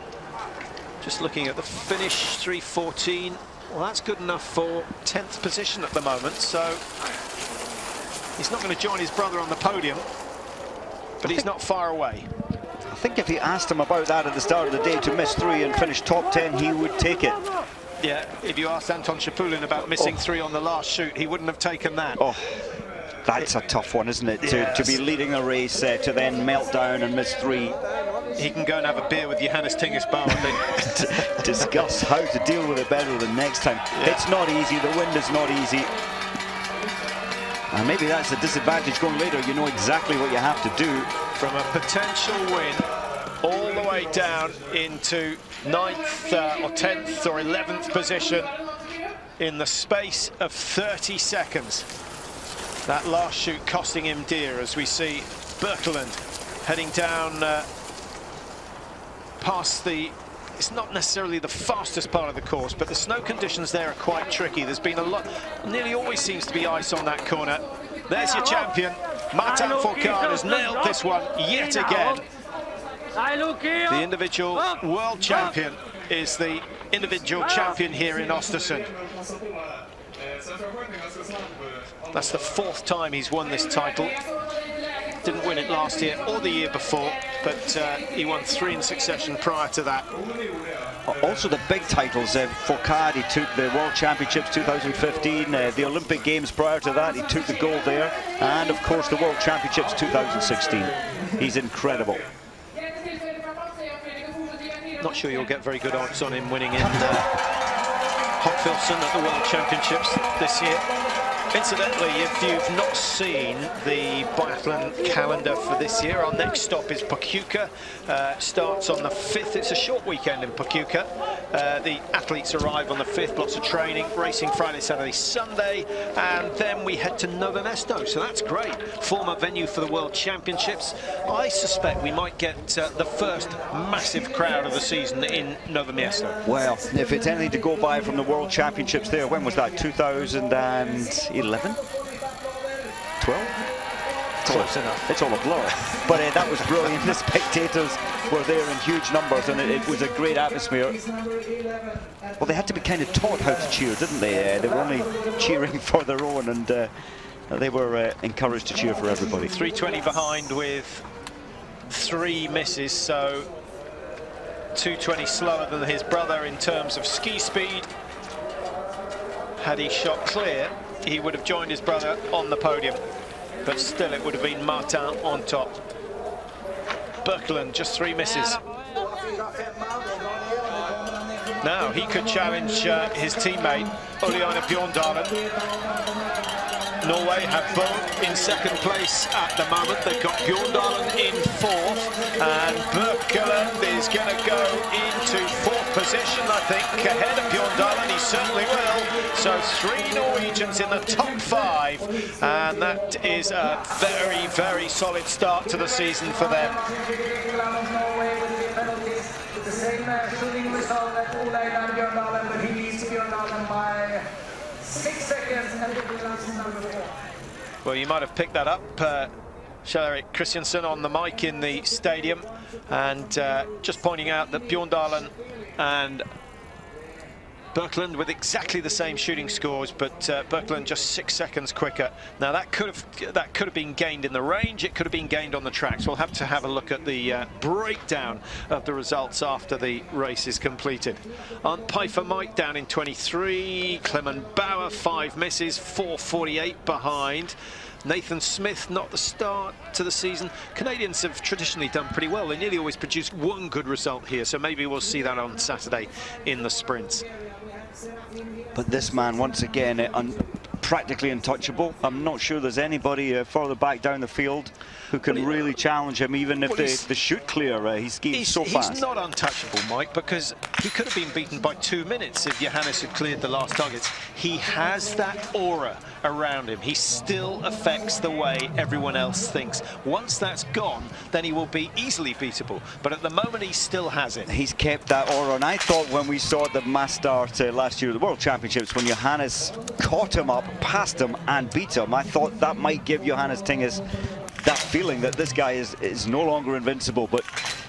Speaker 5: just looking at the finish, 3:14. Well, that's good enough for 10th position at the moment, so he's not going to join his brother on the podium, but he's not far away.
Speaker 6: I think if he asked him about that at the start of the day, to miss 3 and finish top 10, he would take it.
Speaker 5: Yeah, if you asked Anton Shapulin about missing 3 on the last shoot, he wouldn't have taken that.
Speaker 6: Oh, that's a tough one, isn't it?
Speaker 5: Yes.
Speaker 6: To be leading a race, to then melt down and miss 3.
Speaker 5: He can go and have a beer with Johannes Tingesbauer, I think.
Speaker 6: Discuss how to deal with it better the next time. Yeah. It's not easy, the wind is not easy. And maybe that's a disadvantage going later. You know exactly what you have to do.
Speaker 5: From a potential win all the way down into 9th or 10th or 11th position in the space of 30 seconds. That last shoot costing him dear, as we see Birkeland heading down past the... It's not necessarily the fastest part of the course, but the snow conditions there are quite tricky. There's been a lot, nearly always seems to be ice on that corner. There's your champion. Martin Fourcade has nailed this one yet again. The individual world champion is the individual champion here in Ostersund. That's the 4th time he's won this title. Didn't win it last year or the year before, but he won 3 in succession prior to that.
Speaker 6: Also the big titles, Fourcade, he took the World Championships 2015, the Olympic Games prior to that, he took the gold there, and of course the World Championships 2016. He's incredible.
Speaker 5: Not sure you'll get very good odds on him winning in Ostersund at the World Championships this year. Incidentally, if you've not seen the biathlon calendar for this year, our next stop is Pokljuka. Starts on the 5th. It's a short weekend in Pokljuka. The athletes arrive on the 5th, lots of training, racing Friday, Saturday, Sunday, and then we head to Novo Mesto. So that's great. Former venue for the World Championships. I suspect we might get the first massive crowd of the season in Novo Mesto.
Speaker 6: Well, if it's anything to go by from the World Championships there, when was that? 2011? 12?
Speaker 5: Close enough.
Speaker 6: It's all a blur. But that was brilliant. The spectators were there in huge numbers, and it was a great atmosphere. Well, they had to be kind of taught how to cheer, didn't they? They were only cheering for their own, and they were encouraged to cheer for everybody.
Speaker 5: 3:20 behind with 3 misses, so 2:20 slower than his brother in terms of ski speed. Had he shot clear, he would have joined his brother on the podium, but still it would have been Martin on top. Birkeland just 3 misses. Now he could challenge his teammate Uliana Bjorndalen. Norway have both in second place at the moment. They've got Bjorndalen in fourth, and Birkeland is going to go into fourth position, I think, ahead of Bjorndalen. He certainly will. So 3 Norwegians in the top 5, and that is a very, very solid start to the season for them.
Speaker 1: The same shooting result that Ola Bjorndalen, but he leads Bjorndalen by 6 seconds, and it will be last number 4.
Speaker 5: Well, you might have picked that up, Kjell-Erik Christiansen on the mic in the stadium, and just pointing out that Bjorndalen and Birkeland with exactly the same shooting scores, but Birkeland just 6 seconds quicker. Now that could have been gained in the range. It could have been gained on the tracks. We'll have to have a look at the breakdown of the results after the race is completed. Arndt Pfeiffer Mike down in 23. Clement Bauer 5 misses, 4:48 behind. Nathan Smith, not the start to the season. Canadians have traditionally done pretty well. They nearly always produce one good result here, so maybe we'll see that on Saturday in the sprints.
Speaker 6: But this man, once again, practically untouchable. I'm not sure there's anybody further back down the field who can really challenge him, even if they shoot clear. He's so fast.
Speaker 5: He's not untouchable, Mike, because he could have been beaten by 2 minutes if Johannes had cleared the last targets. He has that aura around him. He still affects the way everyone else thinks. Once that's gone, then he will be easily beatable. But at the moment, he still has it.
Speaker 6: He's kept that aura, and I thought when we saw the mass start last year at the World Championships, when Johannes caught him up, passed him and beat him, I thought that might give Johannes Tingis that feeling that this guy is no longer invincible. But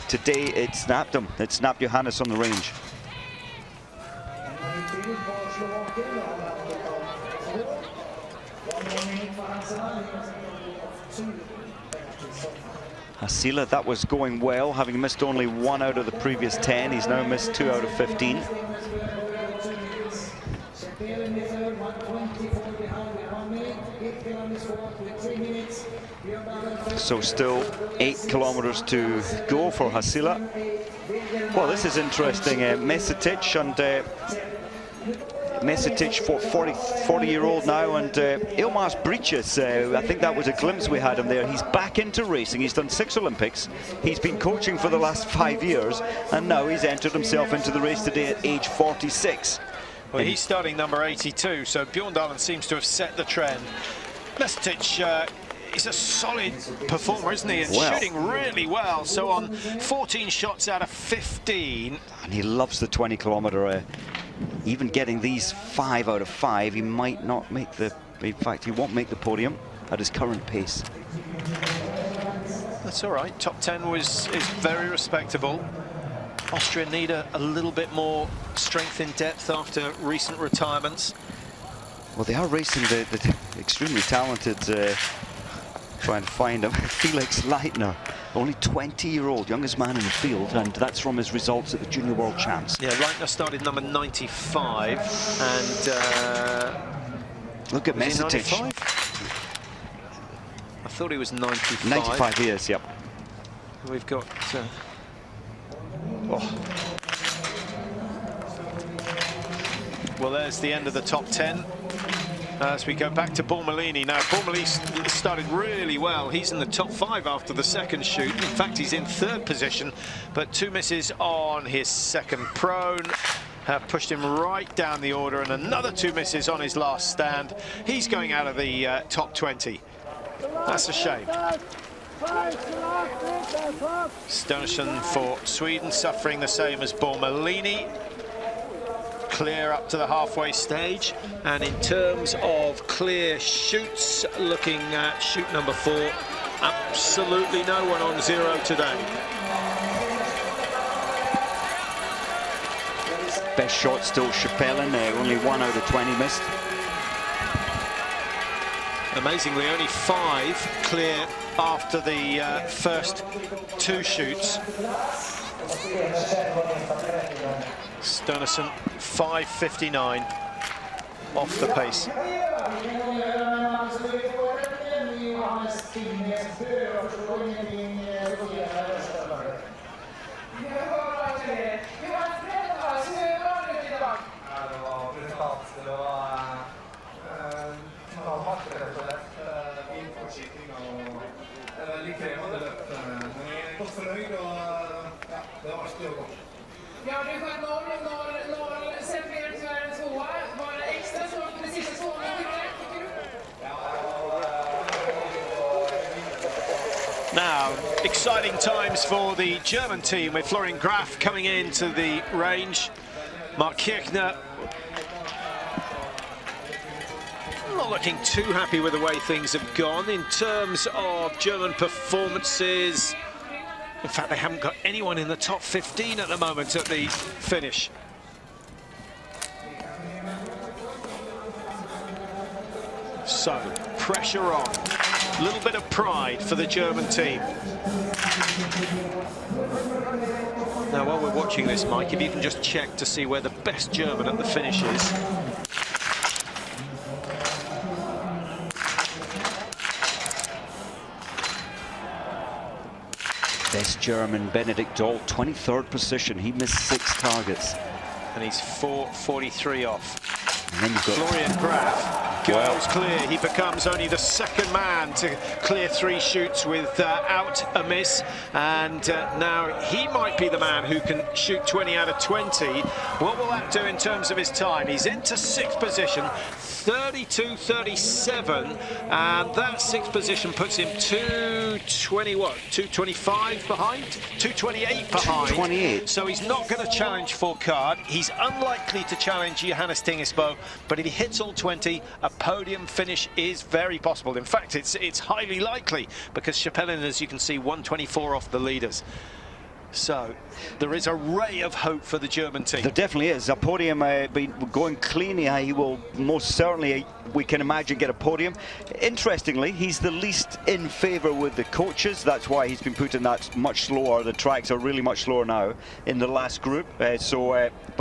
Speaker 6: today it snapped him. It snapped Johannes on the range. Hasila, that was going well, having missed only 1 out of the previous 10. He's now missed 2 out of 15. So still 8 kilometers to go for Hasila. Well, this is interesting. Mesetic and Mesetic, 40-year-old now, and Ilmars Breaches, I think that was a glimpse we had him there. He's back into racing. He's done 6 Olympics. He's been coaching for the last 5 years, and now he's entered himself into the race today at age 46.
Speaker 5: Well, he's starting number 82, so Bjorndalen seems to have set the trend. Mesetic, he's a solid performer, isn't he? And shooting really well. So on 14 shots out of 15.
Speaker 6: And he loves the 20-kilometer. Even getting these 5 out of 5, he might not make the... In fact, he won't make the podium at his current pace.
Speaker 5: That's all right. Top 10 is very respectable. Austria need a little bit more strength in depth after recent retirements.
Speaker 6: Well, they are racing the extremely talented, trying to find him, Felix Leitner, only 20-year-old, youngest man in the field, and that's from his results at the Junior World Champs.
Speaker 5: Yeah, Leitner started number 95, and
Speaker 6: look at Mesetic.
Speaker 5: I thought he was 95.
Speaker 6: 95 years, yep.
Speaker 5: We've got... Well, there's the end of the top 10. As we go back to Bormolini. Now, Bormolini started really well. He's in the top 5 after the second shoot. In fact, he's in 3rd position, but 2 misses on his second prone have pushed him right down the order, and another 2 misses on his last stand. He's going out of the top 20. That's a shame. Ostersund for Sweden, suffering the same as Bormolini. Clear up to the halfway stage, and in terms of clear shoots, looking at shoot number 4, absolutely no one on 0 today.
Speaker 6: Best shot still Schapellen, only 1 out of 20 missed. Amazingly,
Speaker 5: only 5 clear after the first 2 shoots. Ostersund 5:59 off the pace.
Speaker 2: Ja, det sköt 0, 0, 0. Sen blev det tyvärr en 2. Var det extra svårt med sista 2? Tycker du?
Speaker 5: Now, exciting times for the German team with Florian Graf coming into the range. Mark Kirchner not looking too happy with the way things have gone in terms of German performances. In fact, they haven't got anyone in the top 15 at the moment at the finish. So, pressure on. A little bit of pride for the German team. Now, while we're watching this, Mike, if you can just check to see where the best German at the finish is.
Speaker 6: Best German, Benedikt Doll, 23rd position. He missed 6 targets.
Speaker 5: And he's 4:43 off.
Speaker 6: And then you've got
Speaker 5: Florian Graf goes clear. He becomes only the second man to clear 3 shoots without a miss. And now he might be the man who can shoot 20 out of 20. What will that do in terms of his time? He's into 6th position, 32.37, and that 6th position puts him 225 behind? 228 behind.
Speaker 6: 228.
Speaker 5: So he's not going to challenge for card. He's unlikely to challenge Johannes Tingesbo, but if he hits all 20, a podium finish is very possible. In fact, it's highly likely, because Schepelin, as you can see, 124 off the leaders. So there is a ray of hope for the German team.
Speaker 6: There definitely is. A podium going clean. He will most certainly, we can imagine, get a podium. Interestingly, he's the least in favour with the coaches. That's why he's been put in that much slower. The tracks are really much slower now in the last group. But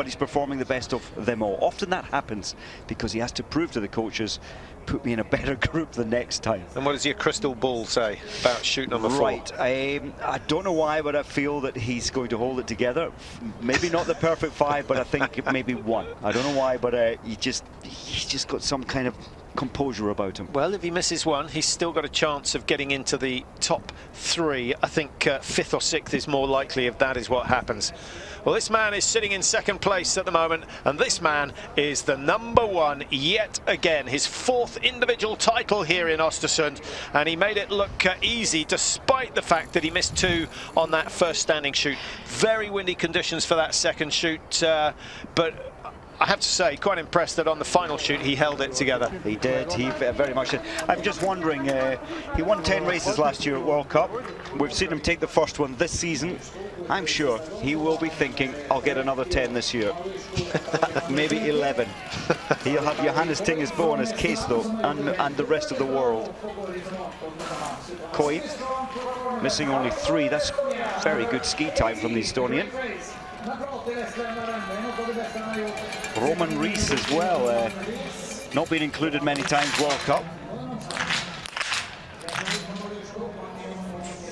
Speaker 6: he's performing the best of them all. Often that happens because he has to prove to the coaches, put me in a better group the next time.
Speaker 5: And what does your crystal ball say about shoot number 4?
Speaker 6: Right, I don't know why, but I feel that he's going to hold it together. Maybe not the perfect 5, but I think maybe 1. I don't know why, but he's just got some kind of composure about him.
Speaker 5: Well, if he misses 1, he's still got a chance of getting into the top 3. I think 5th or 6th is more likely if that is what happens. Well, this man is sitting in 2nd place at the moment, and this man is the number 1 yet again. His 4th individual title here in Ostersund, and he made it look easy despite the fact that he missed 2 on that first standing shoot. Very windy conditions for that second shoot, but I have to say, quite impressed that on the final shoot he held it together.
Speaker 6: He did, he very much did. I'm just wondering, he won 10 races last year at World Cup. We've seen him take the first one this season. I'm sure he will be thinking, I'll get another 10 this year. Maybe 11. He'll have Johannes Tingesbo in his case though, and the rest of the world. Koi missing only 3. That's very good ski time from the Estonian. Roman Rees as well, not been included many times World Cup.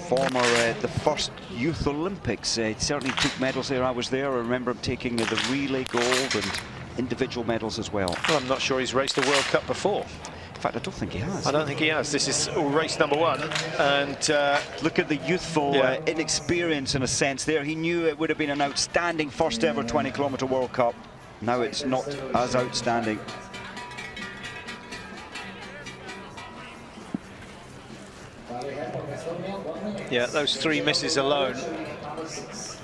Speaker 6: Former the first Youth Olympics, he certainly took medals there. I was there. I remember him taking the relay gold and individual medals as well.
Speaker 5: Well, I'm not sure he's raced the World Cup before.
Speaker 6: In fact, I don't think he has.
Speaker 5: I don't think he has. This is race number 1, and
Speaker 6: look at the youthful inexperience in a sense there. He knew it would have been an outstanding first ever 20-kilometer World Cup. Now it's not as outstanding.
Speaker 5: Yeah, those 3 misses alone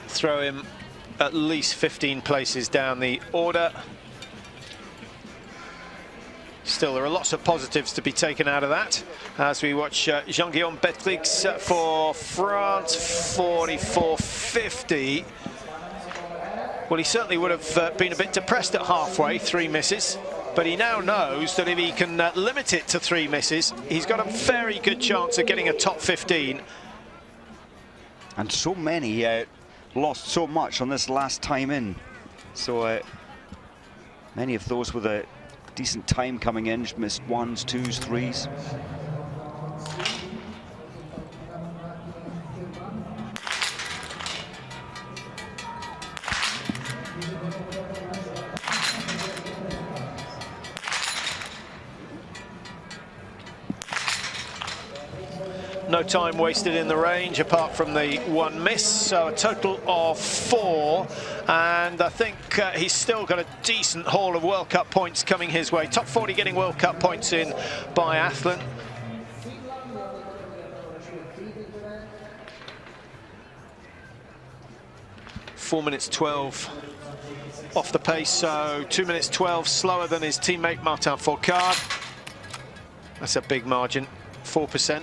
Speaker 5: throw him at least 15 places down the order. Still, there are lots of positives to be taken out of that as we watch Jean-Guillaume Betrix for France, 44.50. Well, he certainly would have been a bit depressed at halfway, 3 misses, but he now knows that if he can limit it to 3 misses, he's got a very good chance of getting a top 15.
Speaker 6: And so many lost so much on this last time in. So many of those with a decent time coming in missed 1s, 2s, 3s.
Speaker 5: No time wasted in the range apart from the one miss, so a total of 4, and I think he's still got a decent haul of World Cup points coming his way. Top 40 getting World Cup points in biathlon. Four minutes 12 off the pace, so 2 minutes 12 slower than his teammate Martin Fourcade. That's a big margin, 4%.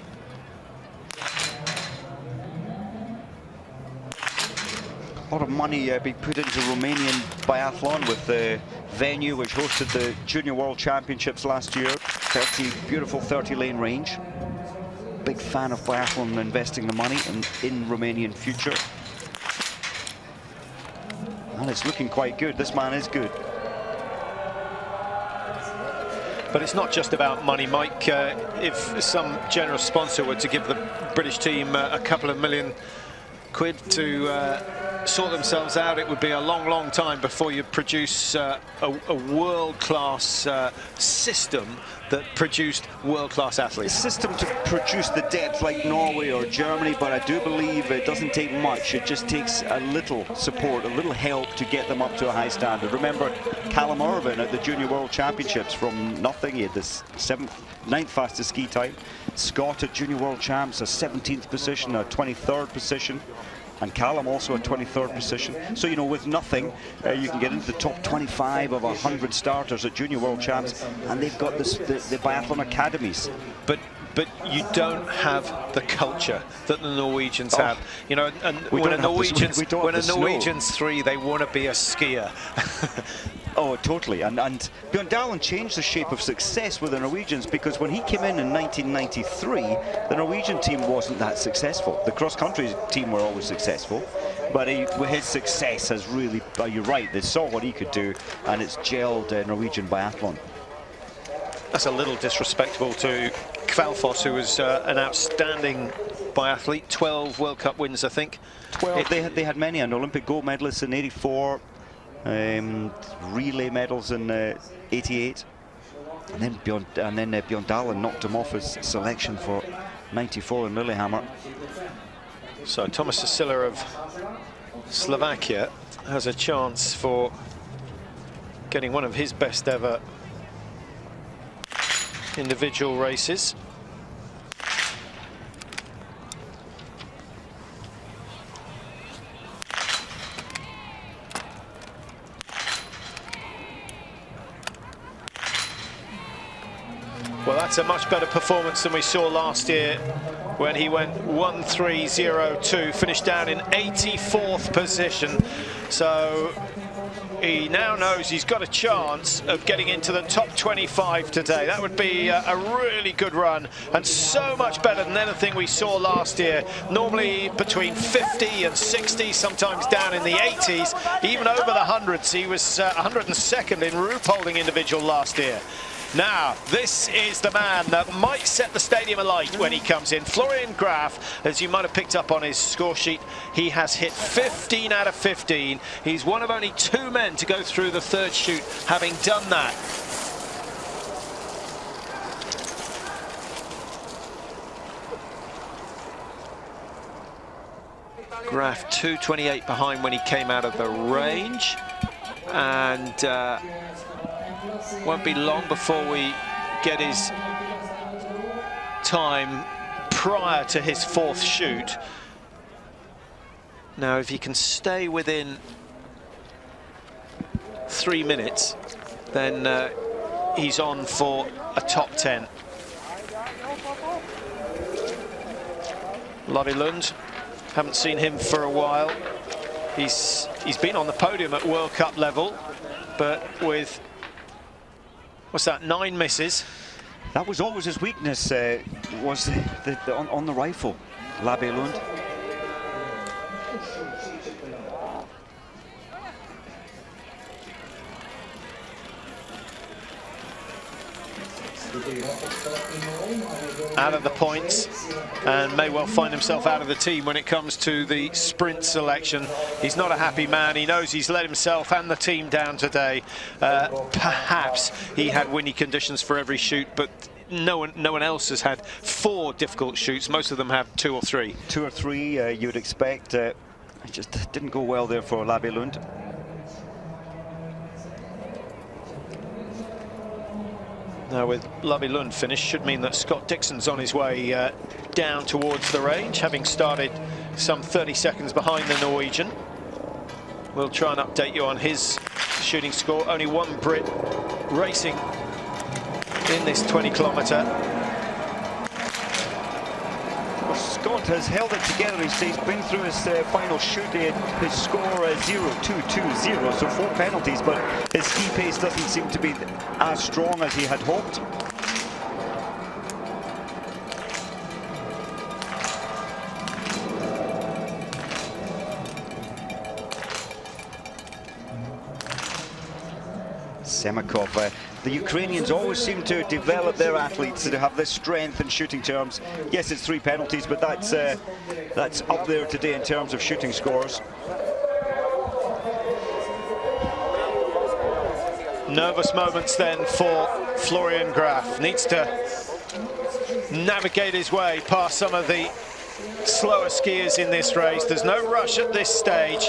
Speaker 6: A lot of money being put into Romanian biathlon with the venue which hosted the Junior World Championships last year. Beautiful 30-lane range. Big fan of biathlon investing the money in Romanian future. And it's looking quite good. This man is good.
Speaker 5: But it's not just about money, Mike. If some generous sponsor were to give the British team a couple of million quid to sort themselves out, it would be a long, long time before you produce a world-class system that produced world-class athletes.
Speaker 6: A system to produce the depth like Norway or Germany, but I do believe it doesn't take much. It just takes a little support, a little help to get them up to a high standard. Remember Callum Irvin at the Junior World Championships from nothing. He had the 9th fastest ski time. Scott at Junior World Champs, a 17th position, a 23rd position. And Callum also a 23rd position. So, you know, with nothing, you can get into the top 25 of 100 starters at Junior World Champs, and they've got this, the biathlon academies.
Speaker 5: But you don't have the culture that the Norwegians have. You know, and when a Norwegian's 3, they want to be a skier.
Speaker 6: Oh, totally. And Bjørndalen changed the shape of success with the Norwegians, because when he came in 1993, the Norwegian team wasn't that successful. The cross-country team were always successful, but his success has really, you're right, they saw what he could do, and it's gelled Norwegian biathlon.
Speaker 5: That's a little disrespectful to Kvalfoss, who was an outstanding biathlete. 12 World Cup wins, I think.
Speaker 6: 12. They had many, and Olympic gold medalists in '84. Relay medals in '88, and then Bjørndalen knocked him off his selection for '94 in Lillehammer.
Speaker 5: So Thomas Sicilla of Slovakia has a chance for getting one of his best ever individual races. Well, that's a much better performance than we saw last year when he went 1:3.02, finished down in 84th position. So he now knows he's got a chance of getting into the top 25 today. That would be a really good run, and so much better than anything we saw last year. Normally between 50 and 60, sometimes down in the 80s, even over the hundreds. He was 102nd in Ruhpolding individual last year. Now, this is the man that might set the stadium alight when he comes in. Florian Graf, as you might have picked up on his score sheet, he has hit 15 out of 15. He's one of only 2 men to go through the 3rd chute, having done that. Graf 2:28 behind when he came out of the range, and won't be long before we get his time prior to his 4th chute. Now, if he can stay within 3 minutes, then he's on for a top 10. Lund, haven't seen him for a while. He's been on the podium at World Cup level, but with, what's that, 9 misses.
Speaker 6: That was always his weakness, was on the rifle, Lund.
Speaker 5: Out of the points, and may well find himself out of the team when it comes to the sprint selection. He's not a happy man. He knows he's let himself and the team down today. Perhaps he had windy conditions for every shoot, but no one else has had 4 difficult shoots. Most of them have 2 or 3.
Speaker 6: 2 or 3 you would expect. It just didn't go well there for Biathlon.
Speaker 5: Now with Biathlon finished, should mean that Scott Dixon's on his way down towards the range, having started some 30 seconds behind the Norwegian. We'll try and update you on his shooting score. Only one Brit racing in this 20-kilometre.
Speaker 6: Well, Scott has held it together. He's been through his final shoot. His score 0-2-2-0, so 4 penalties, but his ski pace doesn't seem to be as strong as he had hoped. Semakov. The Ukrainians always seem to develop their athletes to have this strength in shooting terms. Yes, it's 3 penalties, but that's up there today in terms of shooting scores.
Speaker 5: Nervous moments then for Florian Graf. Needs to navigate his way past some of the slower skiers in this race. There's no rush at this stage.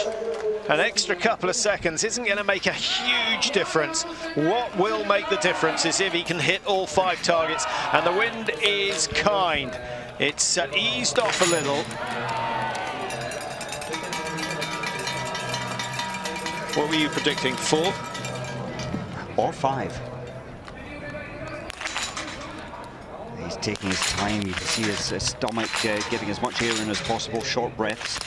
Speaker 5: An extra couple of seconds isn't going to make a huge difference. What will make the difference is if he can hit all 5 targets, and the wind is kind. It's eased off a little. What were you predicting, 4?
Speaker 6: Or 5. He's taking his time. You can see his stomach getting as much air in as possible, short breaths.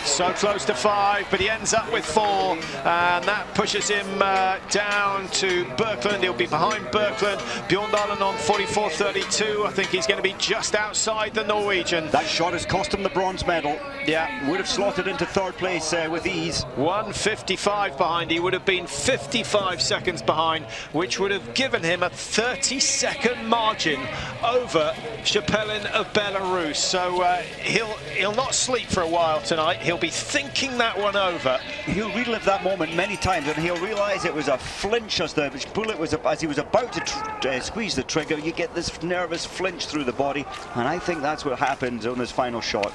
Speaker 5: So close to 5, but he ends up with 4, and that pushes him down to Birkeland. He'll be behind Birkeland. Bjorndalen on 44.32. I think he's going to be just outside the Norwegian.
Speaker 6: That shot has cost him the bronze medal.
Speaker 5: Yeah.
Speaker 6: Would have slotted into 3rd place with ease. 1:55
Speaker 5: behind. He would have been 55 seconds behind, which would have given him a 30-second margin over Shepelin of Belarus. So he'll not sleep for a while tonight. He'll be thinking that one over.
Speaker 6: He'll relive that moment many times, and he'll realise it was a flinch as the bullet was as he was about to squeeze the trigger. You get this nervous flinch through the body, and I think that's what happens on this final shot.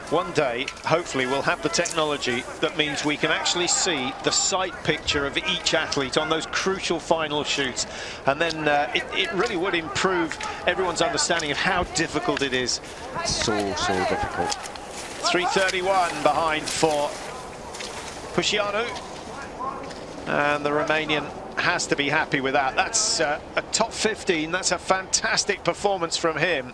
Speaker 5: One day, hopefully, we'll have the technology that means we can actually see the sight picture of each athlete on those crucial final shoots, and then it really would improve everyone's understanding of how difficult it is.
Speaker 6: So difficult.
Speaker 5: 3:31 behind for Pușianu, and the Romanian has to be happy with that. That's a top 15. That's a fantastic performance from him.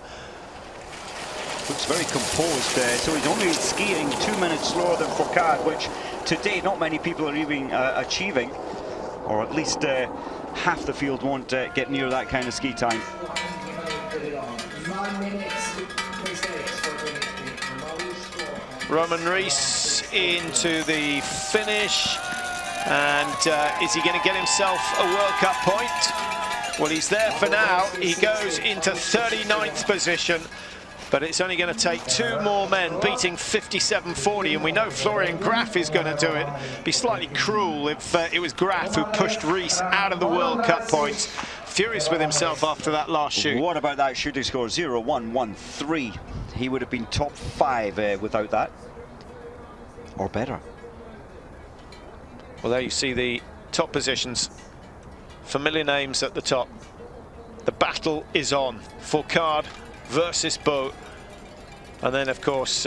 Speaker 6: Looks very composed, so he's only skiing 2 minutes slower than Fourcade, which today not many people are even achieving, or at least half the field won't get near that kind of ski time.
Speaker 1: 9 minutes,
Speaker 5: Roman Rees into the finish, and is he going to get himself a World Cup point? Well, he's there for now. He goes into 39th position, but it's only going to take 2 more men beating 57.40, and we know Florian Graf is going to do it. It'd be slightly cruel if it was Graf who pushed Rees out of the World Cup points. Furious with himself after that last shoot.
Speaker 6: What about that shooting score? 0-1-1-3. He would have been top 5 without that, or better.
Speaker 5: Well, there you see the top positions. Familiar names at the top. The battle is on. Fourcade versus Bo. And then, of course,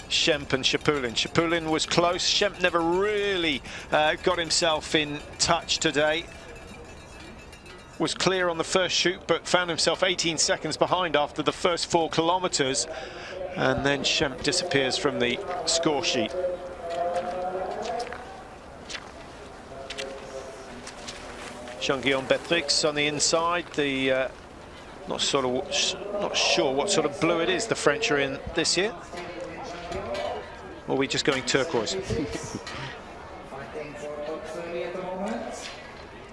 Speaker 5: Schemp and Shepulin. Shepulin was close. Schemp never really got himself in touch today. Was clear on the first shoot, but found himself 18 seconds behind after the first 4 kilometers. And then Schemp disappears from the score sheet. Jean-Guillaume Beatrix on the inside. The not sure what sort of blue it is the French are in this year. Or are we just going turquoise?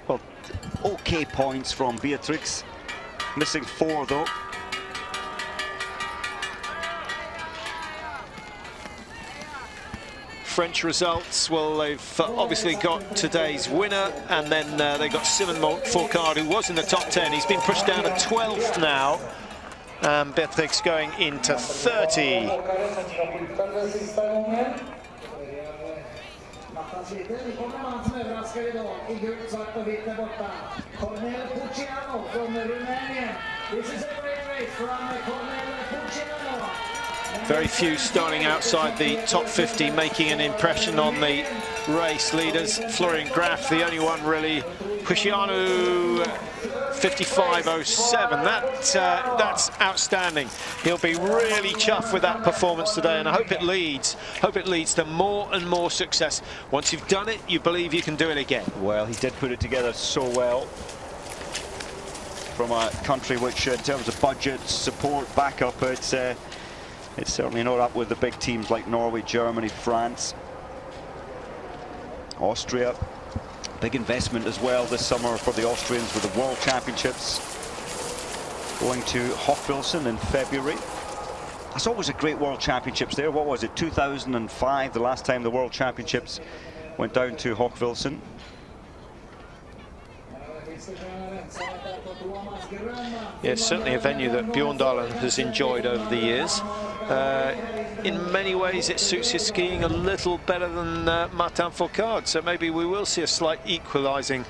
Speaker 6: Well, okay points from Beatrix. Missing 4 though.
Speaker 5: French results? Well, they've obviously got today's winner, and then they got Simon Fourcade, who was in the top 10. He's been pushed down to 12th now. Beatrix going into 30. Very few starting outside the top 50 making an impression on the race leaders. Florian Graf, the only one really. Puciano 55.07. That's outstanding. He'll be really chuffed with that performance today, and I hope it leads to more and more success. Once you've done it, you believe you can do it again.
Speaker 6: Well, he did put it together so well from a country which, in terms of budget, support, backup, it's certainly not up with the big teams like Norway, Germany, France, Austria. Big investment as well this summer for the Austrians with the World Championships going to Hochfilzen in February. That's always a great World Championships there. What was it, 2005, the last time the World Championships went down to Hochfilzen?
Speaker 5: Yeah, it's certainly a venue that Bjorndalen has enjoyed over the years. In many ways, it suits his skiing a little better than Martin Fourcade, so maybe we will see a slight equalising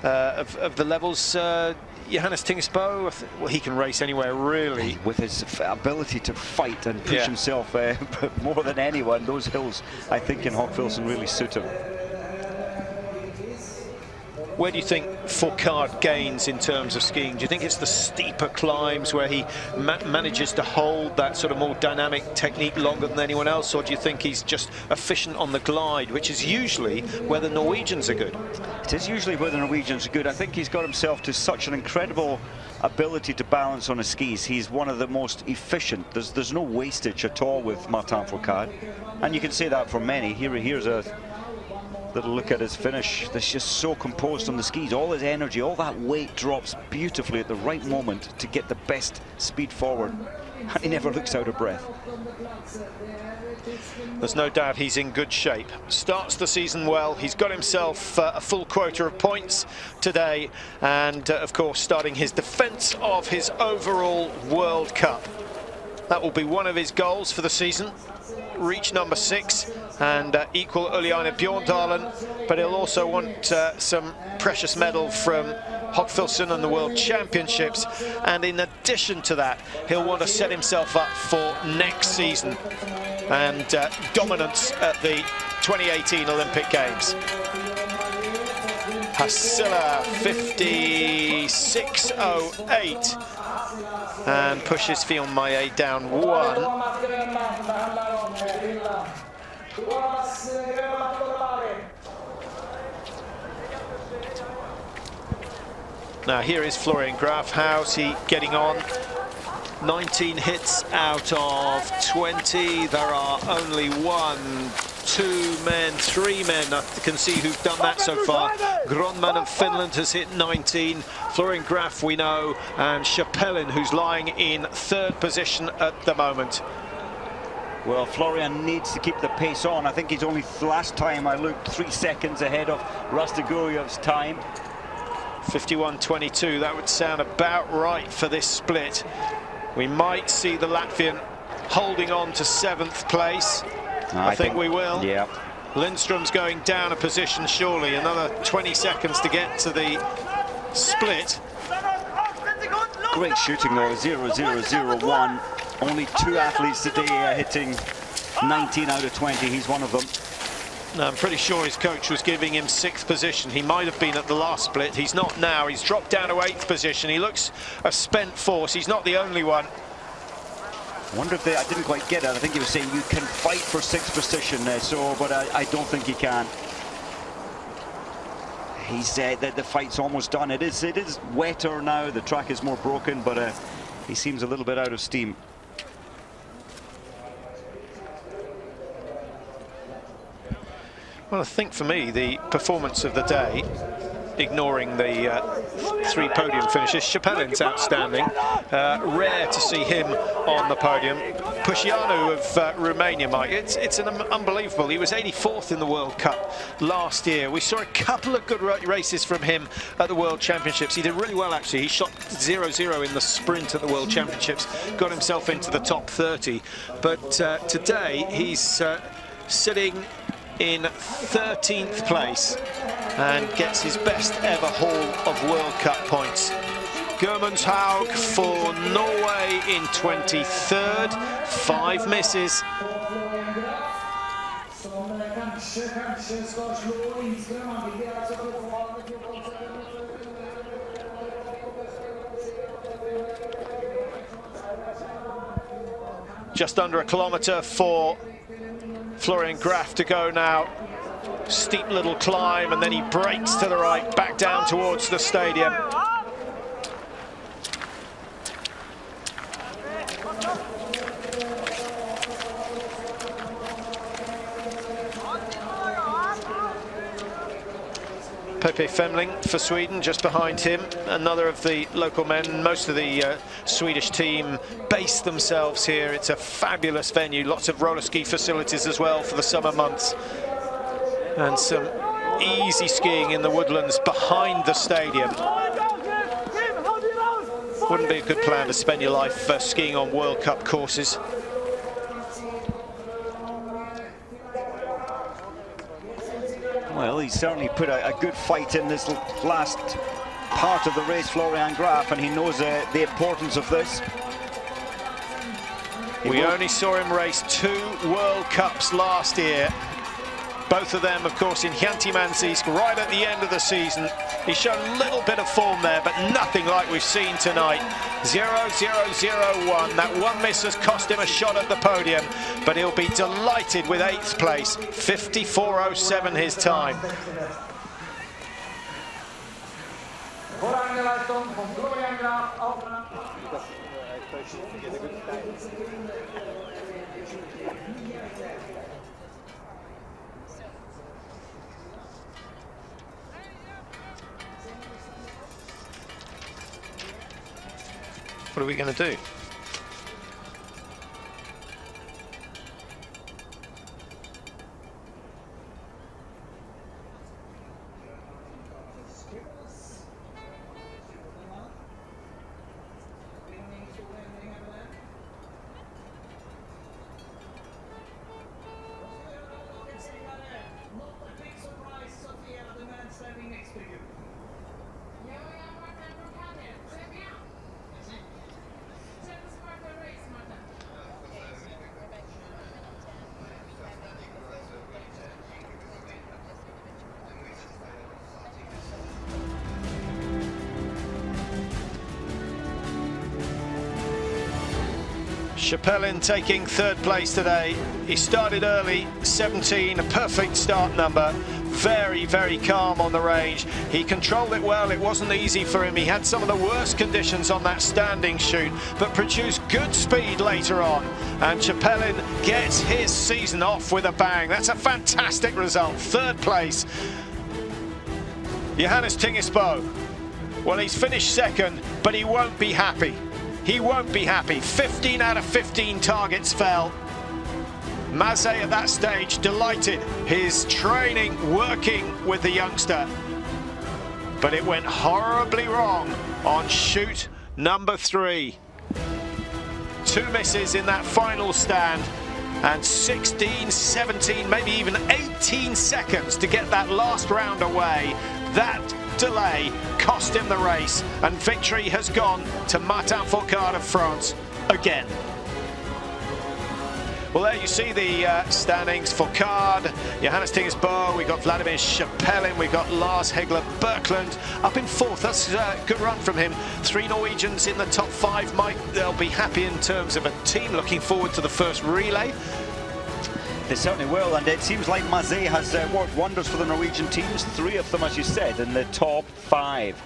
Speaker 5: of the levels. Johannes Tingesbo, well, he can race anywhere, really.
Speaker 6: With his ability to fight and push himself more than anyone, those hills, I think, in Hochfilzen really suit him.
Speaker 5: Where do you think Fourcade gains in terms of skiing? Do you think it's the steeper climbs where he manages to hold that sort of more dynamic technique longer than anyone else, or do you think he's just efficient on the glide, which is usually where the Norwegians are good?
Speaker 6: It is usually where the Norwegians are good. I think he's got himself to such an incredible ability to balance on his skis. He's one of the most efficient. There's no wastage at all with Martin Fourcade, and you can say that for many. Here's a little look at his finish. That's just so composed on the skis. All his energy, all that weight drops beautifully at the right moment to get the best speed forward, and he never looks out of breath.
Speaker 5: There's no doubt he's in good shape. Starts the season well. He's got himself a full quota of points today, and of course starting his defence of his overall World Cup. That will be one of his goals for the season. Reach number 6 and equal Uliane Bjorndalen, but he'll also want some precious medal from Hochfilzen and the World Championships, and in addition to that he'll want to set himself up for next season and dominance at the 2018 Olympic Games. Hasilla 56.08 and pushes Fillon-Maillet down 1. Now here is Florian Graf. How's he getting on? 19 hits out of 20. There are only 3 men I can see who've done that so far. Gronman of Finland has hit 19. Florian Graf we know, and Chapelin, who's lying in 3rd position at the moment.
Speaker 6: Well, Florian needs to keep the pace on. I think he's only, last time I looked, 3 seconds ahead of Rasteguriev's time.
Speaker 5: 51.22, that would sound about right for this split. We might see the Latvian holding on to 7th place. I think we will.
Speaker 6: Yeah.
Speaker 5: Lindstrom's going down a position, surely. Another 20 seconds to get to the split.
Speaker 6: Great shooting though, 0-0-0-1. Only 2 athletes today hitting 19 out of 20. He's one of them.
Speaker 5: I'm pretty sure his coach was giving him 6th position. He might have been at the last split. He's not now. He's dropped down to 8th position. He looks a spent force. He's not the only one.
Speaker 6: I wonder if I didn't quite get it. I think he was saying you can fight for 6th position, but I don't think he can. He said that the fight's almost done. It is wetter now. The track is more broken, but he seems a little bit out of steam.
Speaker 5: Well, I think for me, the performance of the day ignoring the 3 podium finishes. Chapelin's outstanding. Rare to see him on the podium. Pușianu of Romania, Mike, it's an unbelievable. He was 84th in the World Cup last year. We saw a couple of good races from him at the World Championships. He did really well, actually. He shot 0-0 in the sprint at the World Championships, got himself into the top 30. But today he's sitting in 13th place and gets his best ever haul of World Cup points. Gudmundshaug for Norway in 23rd, 5 misses. Just under a kilometre for Florian Graf to go now. Steep little climb, and then he breaks to the right, back down towards the stadium. Pepe Femling for Sweden just behind him, another of the local men. Most of the Swedish team base themselves here. It's a fabulous venue, lots of roller ski facilities as well for the summer months, and some easy skiing in the woodlands behind the stadium. Wouldn't be a good plan to spend your life skiing on World Cup courses.
Speaker 6: Well, he's certainly put a good fight in this last part of the race, Florian Graf, and he knows the importance of this.
Speaker 5: We only saw him race 2 World Cups last year. Both of them, of course, in Jantti-Mansisk right at the end of the season. He's shown a little bit of form there, but nothing like we've seen tonight. 0-0-0-1. That one miss has cost him a shot at the podium, but he'll be delighted with 8th place. 54.07 his time. What are we going to do? Chapelin taking 3rd place today. He started early, 17, a perfect start number. Very, very calm on the range. He controlled it well. It wasn't easy for him. He had some of the worst conditions on that standing chute, but produced good speed later on. And Chapelin gets his season off with a bang. That's a fantastic result. 3rd place. Johannes Tingesbo. Well, he's finished 2nd, but he won't be happy. He won't be happy. 15 out of 15 targets fell. Maze at that stage delighted. His training working with the youngster. But it went horribly wrong on chute number 3. 2 misses in that final stand, and 16, 17, maybe even 18 seconds to get that last round away. That delay cost him the race, and victory has gone to Martin Fourcade of France again. Well, there you see the standings. Fourcade, Johannes Tingesbo, we got Vladimir Chapelin, we got Lars Hegler Birkeland up in 4th. That's a good run from him. 3 Norwegians in the top 5. Mike, they'll be happy in terms of a team. Looking forward to the first relay.
Speaker 6: They certainly will, and it seems like Maze has worked wonders for the Norwegian teams. 3 of them, as you said, in the top 5.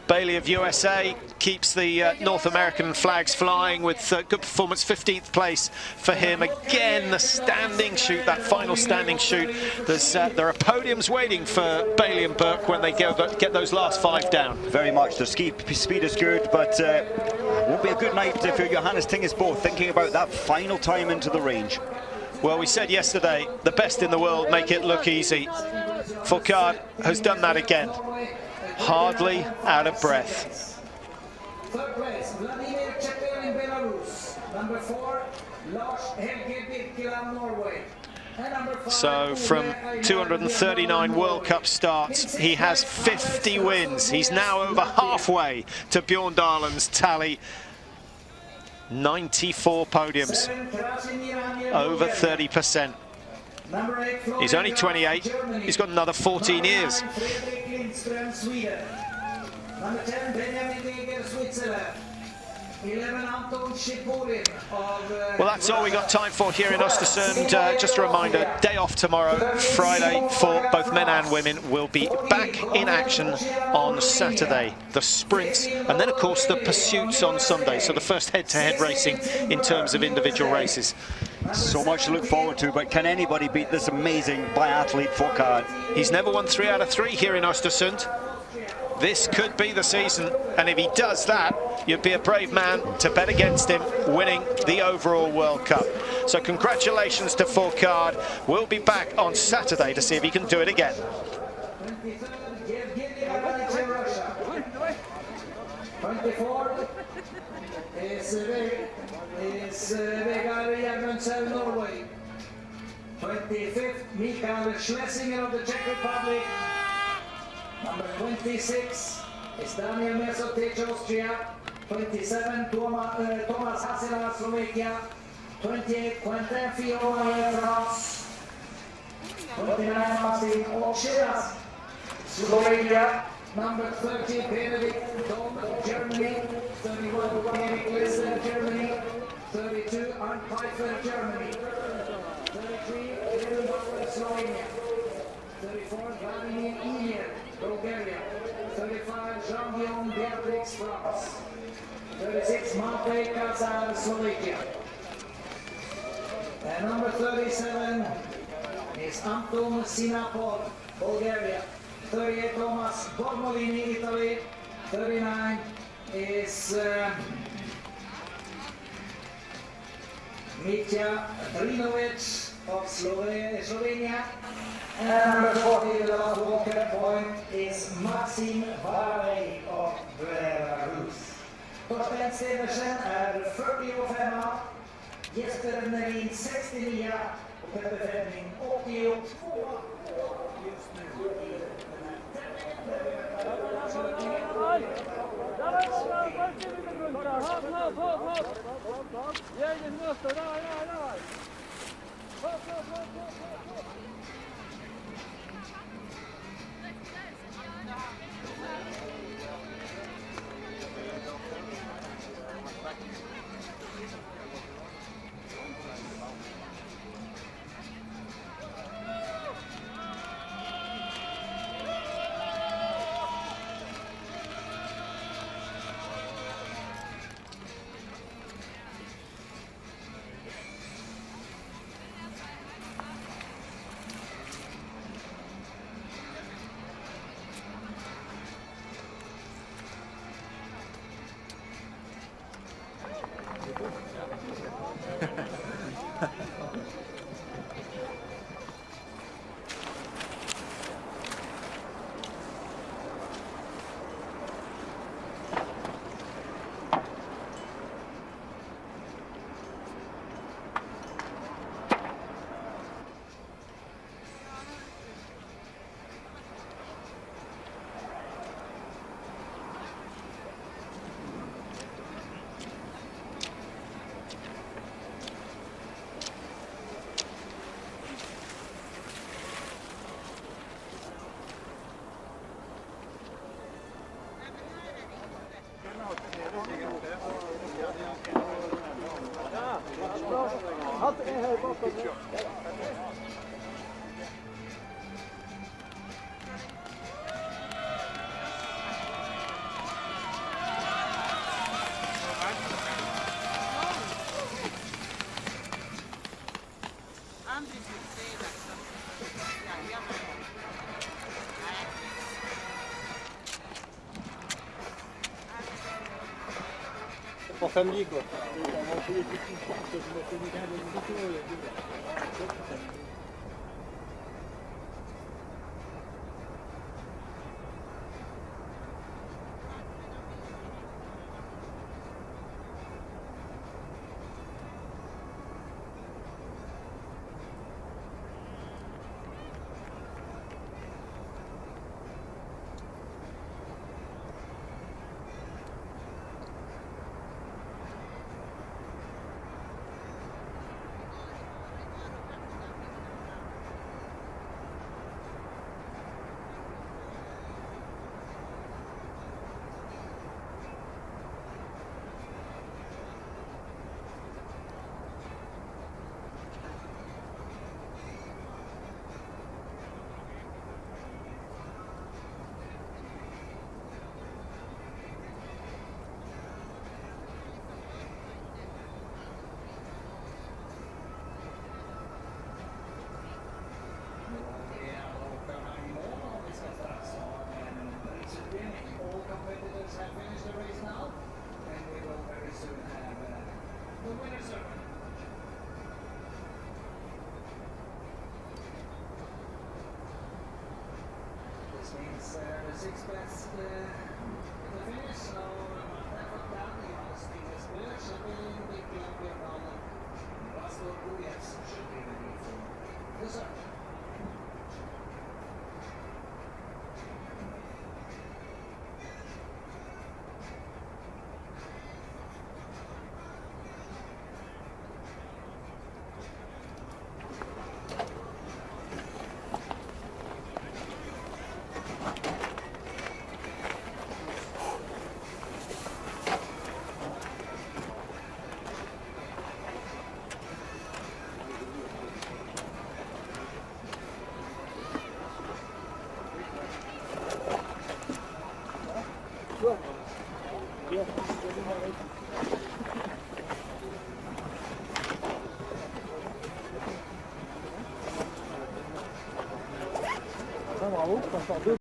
Speaker 5: Bailey of USA keeps the North American flags flying with good performance, 15th place for him. Again, the standing shoot, that final standing shoot. There are podiums waiting for Bailey and Burke when they get those last 5 down.
Speaker 6: Very much. The speed is good, but won't be a good night for Johannes Tingesbo, thinking about that final time into the range.
Speaker 5: Well, we said yesterday, the best in the world make it look easy. Fourcade has done that again. Hardly out of breath.
Speaker 1: Third place, Vladimir Chepel in Belarus. Number 4, Lars Helge Birkeland, Norway. And number 5,
Speaker 5: So from 239 World Cup starts, he has 50 wins. He's now over halfway to Bjorn Dahlen's tally. 94 podiums, over 30%. He's only 28, he's got another 14 years.
Speaker 1: Number 10, Benjamin Weger, Switzerland. 11, Anton Shipolin of...
Speaker 5: Well, that's all we got time for here in Ostersund. Just a reminder, day off tomorrow, Friday, for both men and women. We'll be back in action on Saturday. The sprints, and then, of course, the pursuits on Sunday. So the first head-to-head racing in terms of individual races.
Speaker 6: So much to look forward to, but can anybody beat this amazing biathlete Fourcade?
Speaker 5: He's never won 3 out of 3 here in Ostersund. This could be the season, and if he does that, you'd be a brave man to bet against him winning the overall World Cup. So congratulations to Fourcade. We'll be back on Saturday to see if he can do it again.
Speaker 1: 24 is Vegard Jagmundsen, Norway. 25th, Mikael Schlesinger of the Czech Republic. Number 26 is Daniel Mesotic, Austria. 27, Thomas Hassela, Slovakia. 28, Quentin Fillon, France. 29, Martin Ocheras, Slovenia. Number 30, Benedikt Dom, Germany. 31, Erik Lesser, Germany. 32, Arne Pfeiffer, Germany. 33, Kevin Bauer, Slovenia. 34, Vladimir Iliev, Bulgaria. 35, Jean-Guillaume Beatrix, France. 36, Matej Kazan, Slovakia. And number 37 is Anton Sinapov, Bulgaria. 38, Thomas Bormolini, Italy. 39 is Mitja Drinovic of Slovenia. And number 40, the last walker point, is Maxim Varey of Belarus. Torsten Stenersen är 45, Jesper Nerin 69 och Petter Fleming 82 just nu i den
Speaker 4: pour samedi quoi.
Speaker 1: The six best in the finish, so Biathlon down the Ostersund should be in the big Biathlon. OESTERSUND should be ready for the surf.
Speaker 4: Bravo, encore deux.